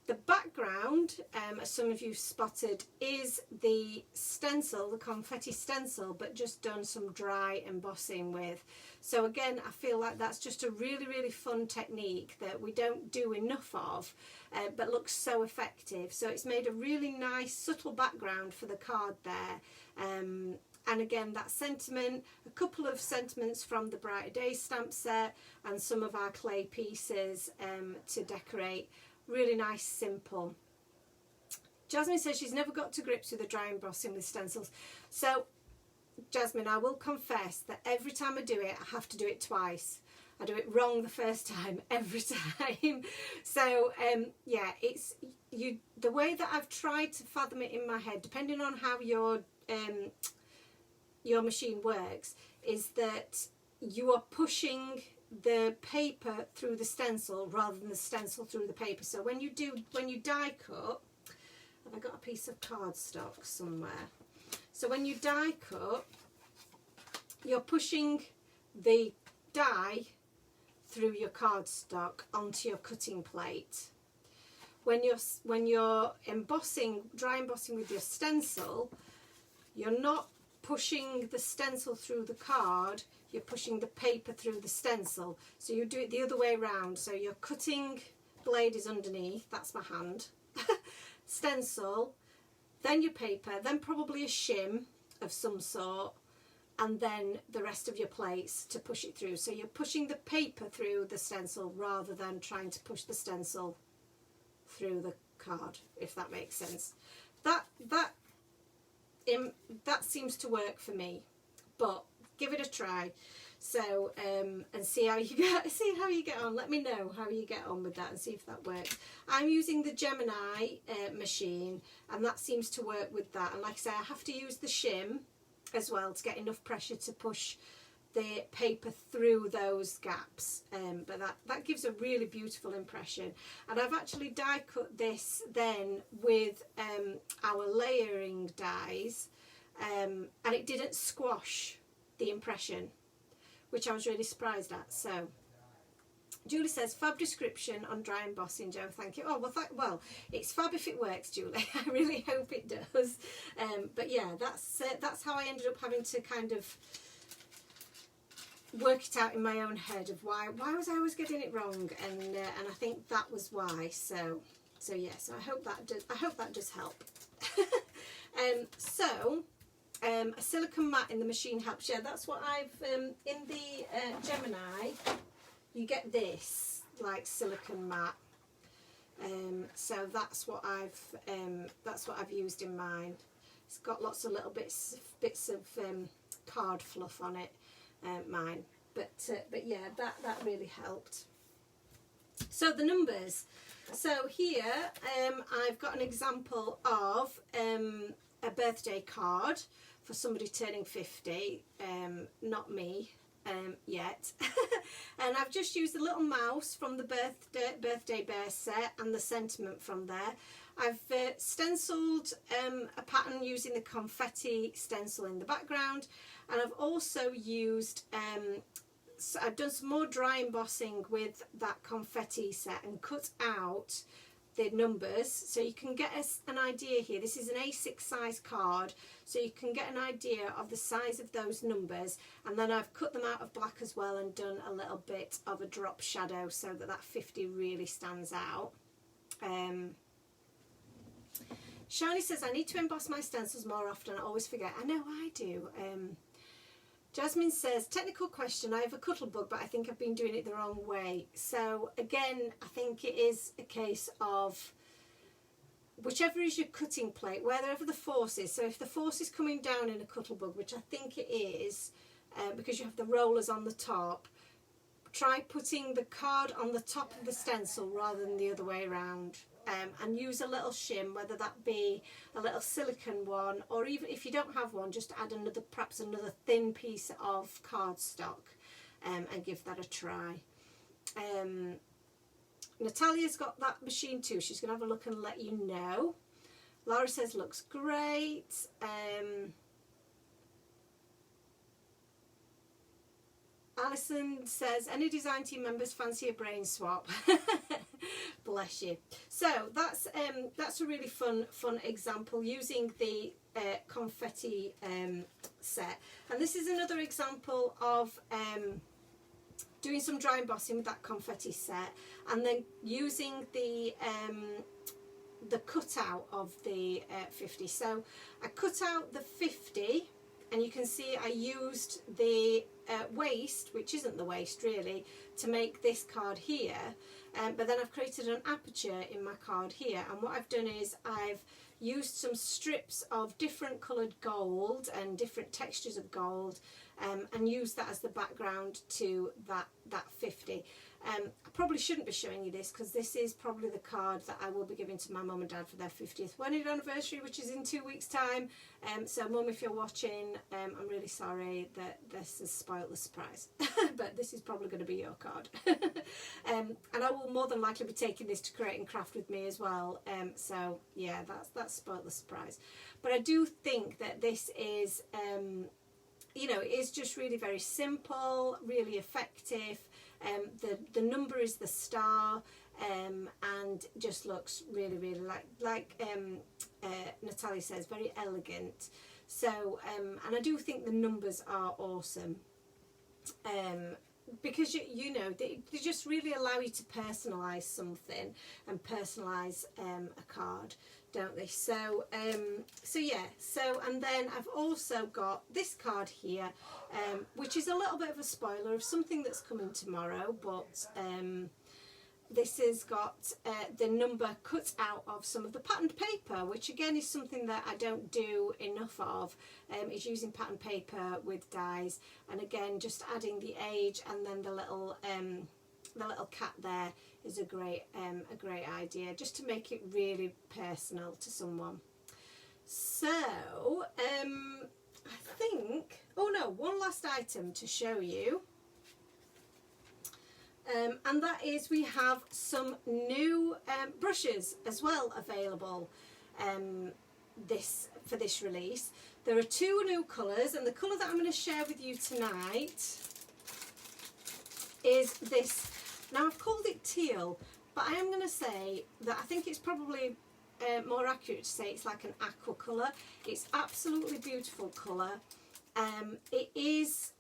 The background, as some of you spotted, is the stencil, the Confetti Stencil, but just done some dry embossing with. So again, I feel like that's just a really, really fun technique that we don't do enough of, but looks so effective. So it's made a really nice, subtle background for the card there. And again, that sentiment, a couple of sentiments from the Brighter Days stamp set, and some of our clay pieces to decorate Really nice, simple. Jasmine says she's never got to grips with the dry embossing with stencils. So, Jasmine, I will confess that every time I do it, I have to do it twice. I do it wrong the first time, every time. So, yeah, it's the way that I've tried to fathom it in my head, depending on how your machine works, is that you are pushing the paper through the stencil rather than the stencil through the paper. So when you die cut, have I got a piece of cardstock somewhere? So when you die cut, you're pushing the die through your cardstock onto your cutting plate. When you're embossing, dry embossing with your stencil, you're not pushing the stencil through the card, you're pushing the paper through the stencil. So you do it the other way around. So your cutting blade is underneath, that's my hand, stencil, then your paper, then probably a shim of some sort, and then the rest of your plates to push it through. So you're pushing the paper through the stencil rather than trying to push the stencil through the card, if that makes sense. That seems to work for me, but give it a try. So and see how you get on. Let me know how you get on with that and see if that works. I'm using the Gemini machine, and that seems to work with that. And like I say, I have to use the shim as well to get enough pressure to push the paper through those gaps, but that gives a really beautiful impression. And I've actually die cut this then with our layering dies, and it didn't squash the impression, which I was really surprised at. So Julie says, fab description on dry embossing, Jo, thank you. Oh, well, it's fab if it works, Julie. I really hope it does. But yeah, that's how I ended up having to kind of work it out in my own head of why was I always getting it wrong, and I think that was why. So yeah, so I hope that does help. A silicone mat in the machine helps. Yeah, that's what I've in the Gemini. You get this like silicone mat. So that's what I've used in mine. It's got lots of little bits of card fluff on it. Mine, but yeah, that really helped. So the numbers. So here I've got an example of a birthday card for somebody turning 50. Not me yet. And I've just used the little mouse from the birthday bear set and the sentiment from there. I've stenciled a pattern using the Confetti Stencil in the background, and I've also used, so I've done some more dry embossing with that confetti set and cut out the numbers, so you can get an idea here. This is an A6 size card, so you can get an idea of the size of those numbers, and then I've cut them out of black as well and done a little bit of a drop shadow so that 50 really stands out. Shani says, I need to emboss my stencils more often. I always forget. I know I do. Jasmine says, technical question, I have a cuttle bug, but I think I've been doing it the wrong way. So again, I think it is a case of whichever is your cutting plate, wherever the force is. So if the force is coming down in a cuttle bug, which I think it is, because you have the rollers on the top, try putting the card on the top of the stencil rather than the other way around. And use a little shim, whether that be a little silicone one, or even if you don't have one, just add perhaps another thin piece of cardstock, and give that a try. Natalia's got that machine too. She's going to have a look and let you know. Laura says, looks great. Alison says, any design team members fancy a brain swap? Bless you. So that's a really fun example using the confetti set, and this is another example of doing some dry embossing with that confetti set, and then using the cutout of the 50. So I cut out the 50, and you can see I used the waist, which isn't the waist really, to make this card here, but then I've created an aperture in my card here, and what I've done is I've used some strips of different coloured gold and different textures of gold, and used that as the background to that 50. I probably shouldn't be showing you this because this is probably the card that I will be giving to my mum and dad for their 50th wedding anniversary, which is in 2 weeks' time. So mum, if you're watching, I'm really sorry that this has spoiled the surprise, but this is probably going to be your card. And I will more than likely be taking this to Create and Craft with me as well. So yeah, that's spoiled the surprise. But I do think that this is, you know, it is just really very simple, really effective. The number is the star, and just looks really, really like Natalia says, very elegant. So and I do think the numbers are awesome, because you know they just really allow you to personalise something and personalise a card, don't they? So so yeah, so and then I've also got this card here, which is a little bit of a spoiler of something that's coming tomorrow, but this has got the number cut out of some of the patterned paper, which again is something that I don't do enough of, is using patterned paper with dies, and again just adding the age and then the little cat there is a great idea, just to make it really personal to someone. So I think, oh no, one last item to show you. And that is we have some new brushes as well available for this release. There are 2 new colours, and the colour that I'm going to share with you tonight is this. Now I've called it teal, but I am going to say that I think it's probably more accurate to say it's like an aqua colour. It's absolutely beautiful colour. It is,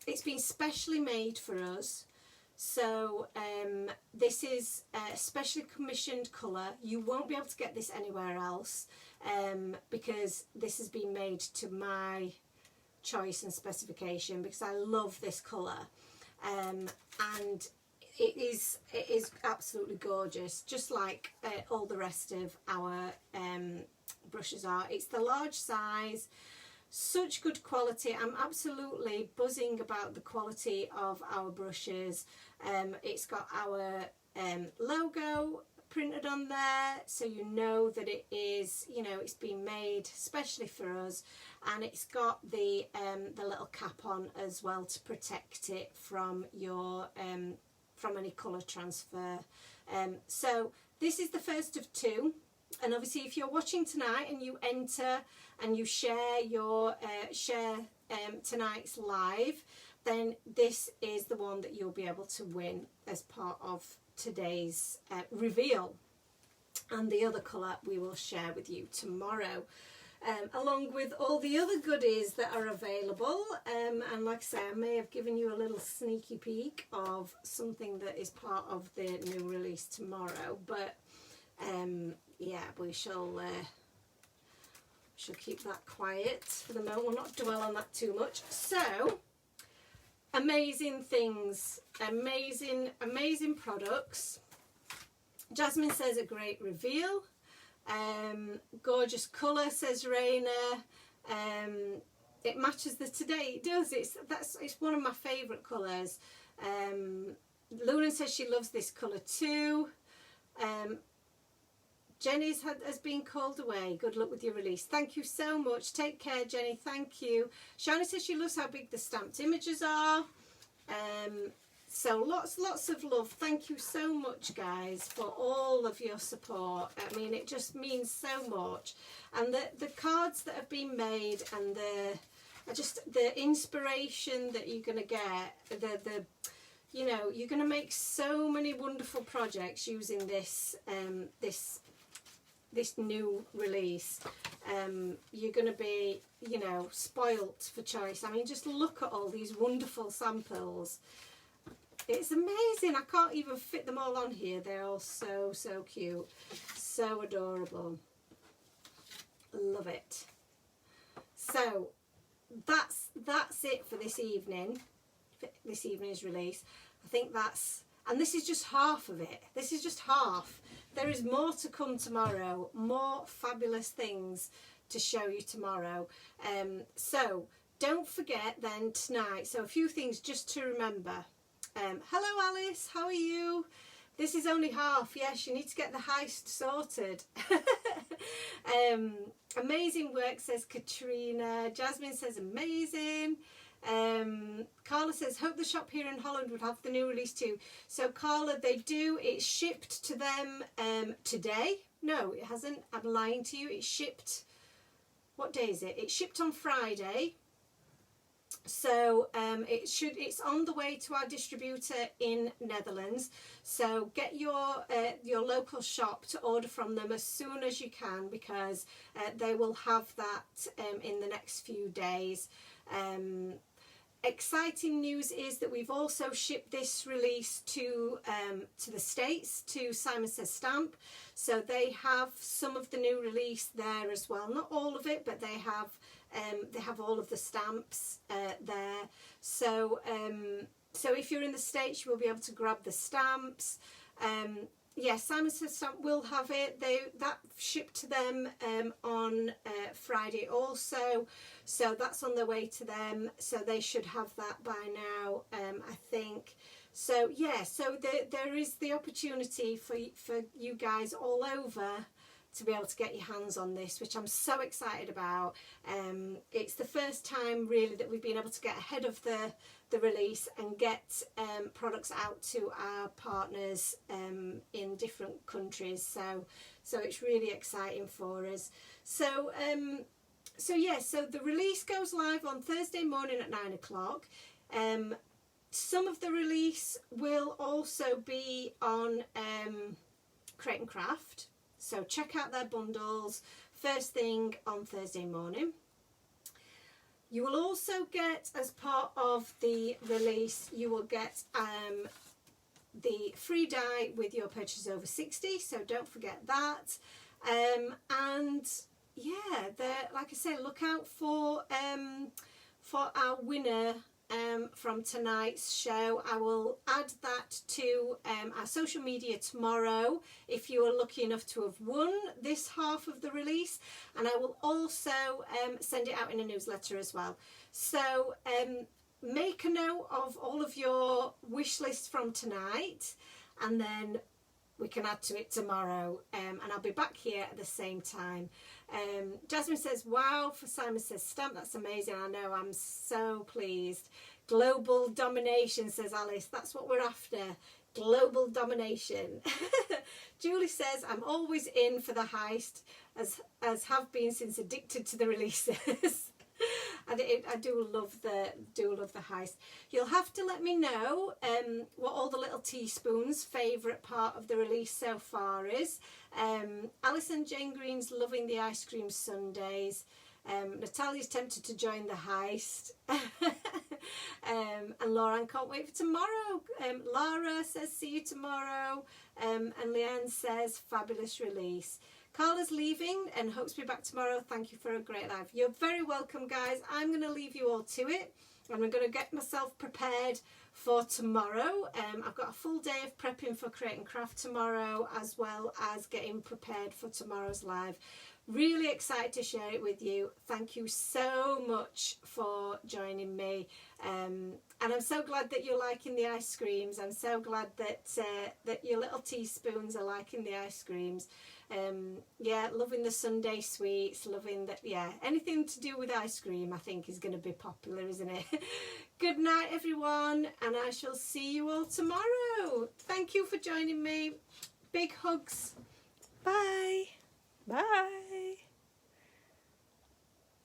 it's been specially made for us. So this is a specially commissioned colour. You won't be able to get this anywhere else, because this has been made to my choice and specification, because I love this colour, and it is absolutely gorgeous, just like all the rest of our brushes are. It's the large size. Such good quality. I'm absolutely buzzing about the quality of our brushes. It's got our logo printed on there, so you know that it is, you know, it's been made specially for us, and it's got the little cap on as well to protect it from your from any colour transfer. So this is the first of 2. And obviously if you're watching tonight and you enter and you share your tonight's live, then this is the one that you'll be able to win as part of today's reveal. And the other colour we will share with you tomorrow, along with all the other goodies that are available. And like I say, I may have given you a little sneaky peek of something that is part of the new release tomorrow, but yeah, we shall keep that quiet for the moment. We'll not dwell on that too much. So amazing things, amazing products. Jasmine says a great reveal. Gorgeous colour, says Raina. It matches the today. It does. It's one of my favourite colours. Luna says she loves this colour too. Jenny's has been called away. Good luck with your release. Thank you so much. Take care, Jenny. Thank you. Shani says she loves how big the stamped images are. So lots of love. Thank you so much, guys, for all of your support. I mean, it just means so much. And the cards that have been made, and the inspiration that you're going to get, you know, you're going to make so many wonderful projects using this this new release. You're going to be, you know, spoilt for choice. I mean, just look at all these wonderful samples. It's amazing. I can't even fit them all on here. They're all so cute, so adorable. Love it. So that's it for this evening, this evening's release. I think that's, and this is just half of it. This is just half. There is more to come tomorrow, more fabulous things to show you tomorrow. So don't forget then tonight, so a few things just to remember. Hello Alice, how are you? This is only half. Yes, you need to get the heist sorted. Amazing work, says Katrina. Jasmine says amazing. Carla says, hope the shop here in Holland would have the new release too. So Carla, they do. It's shipped to them today. No, it hasn't. I'm lying to you. It's shipped, what day is it? It's shipped on Friday. So it's on the way to our distributor in Netherlands. So get your local shop to order from them as soon as you can, because they will have that in the next few days. Exciting news is that we've also shipped this release to the States, to Simon Says Stamp. So they have some of the new release there as well. Not all of it, but they have all of the stamps there. So so if you're in the States, you will be able to grab the stamps. Yes, Simon Says Stamp will have it. That shipped to them on Friday also. So that's on their way to them. So they should have that by now, I think. So yeah, so there is the opportunity for you guys all over to be able to get your hands on this, which I'm so excited about. It's the first time really that we've been able to get ahead of the release and get products out to our partners in different countries. So it's really exciting for us. So yeah, so the release goes live on Thursday morning at 9 o'clock. Some of the release will also be on Create and Craft. So check out their bundles first thing on Thursday morning. You will also get, as part of the release, you will get the free die with your purchase over 60. So don't forget that. And yeah, like I say, look out for our winner from tonight's show. I will add that to our social media tomorrow if you are lucky enough to have won this half of the release, and I will also send it out in a newsletter as well. So make a note of all of your wish lists from tonight, and then we can add to it tomorrow, and I'll be back here at the same time. Jasmine says, wow, for Simon Says Stamp, that's amazing. I know, I'm so pleased. Global domination, says Alice, that's what we're after. Global domination. Julie says, I'm always in for the heist, as have been since Addicted to the releases. I do love the heist. You'll have to let me know what all the little teaspoons' favourite part of the release so far is. Alison Jane Green's loving the ice cream sundaes. Natalia's tempted to join the heist. And Lauren can't wait for tomorrow. Lara says see you tomorrow. And Leanne says fabulous release. Carla's leaving and hopes to be back tomorrow. Thank you for a great live. You're very welcome, guys. I'm going to leave you all to it. And I'm going to get myself prepared for tomorrow. I've got a full day of prepping for Create and Craft tomorrow, as well as getting prepared for tomorrow's live. Really excited to share it with you. Thank you so much for joining me. And I'm so glad that you're liking the ice creams. I'm so glad that your little teaspoons are liking the ice creams. Yeah, loving the Sunday sweets, loving that. Yeah, anything to do with ice cream I think is going to be popular, isn't it? Good night everyone, and I shall see you all tomorrow. Thank you for joining me. Big hugs. Bye. Bye.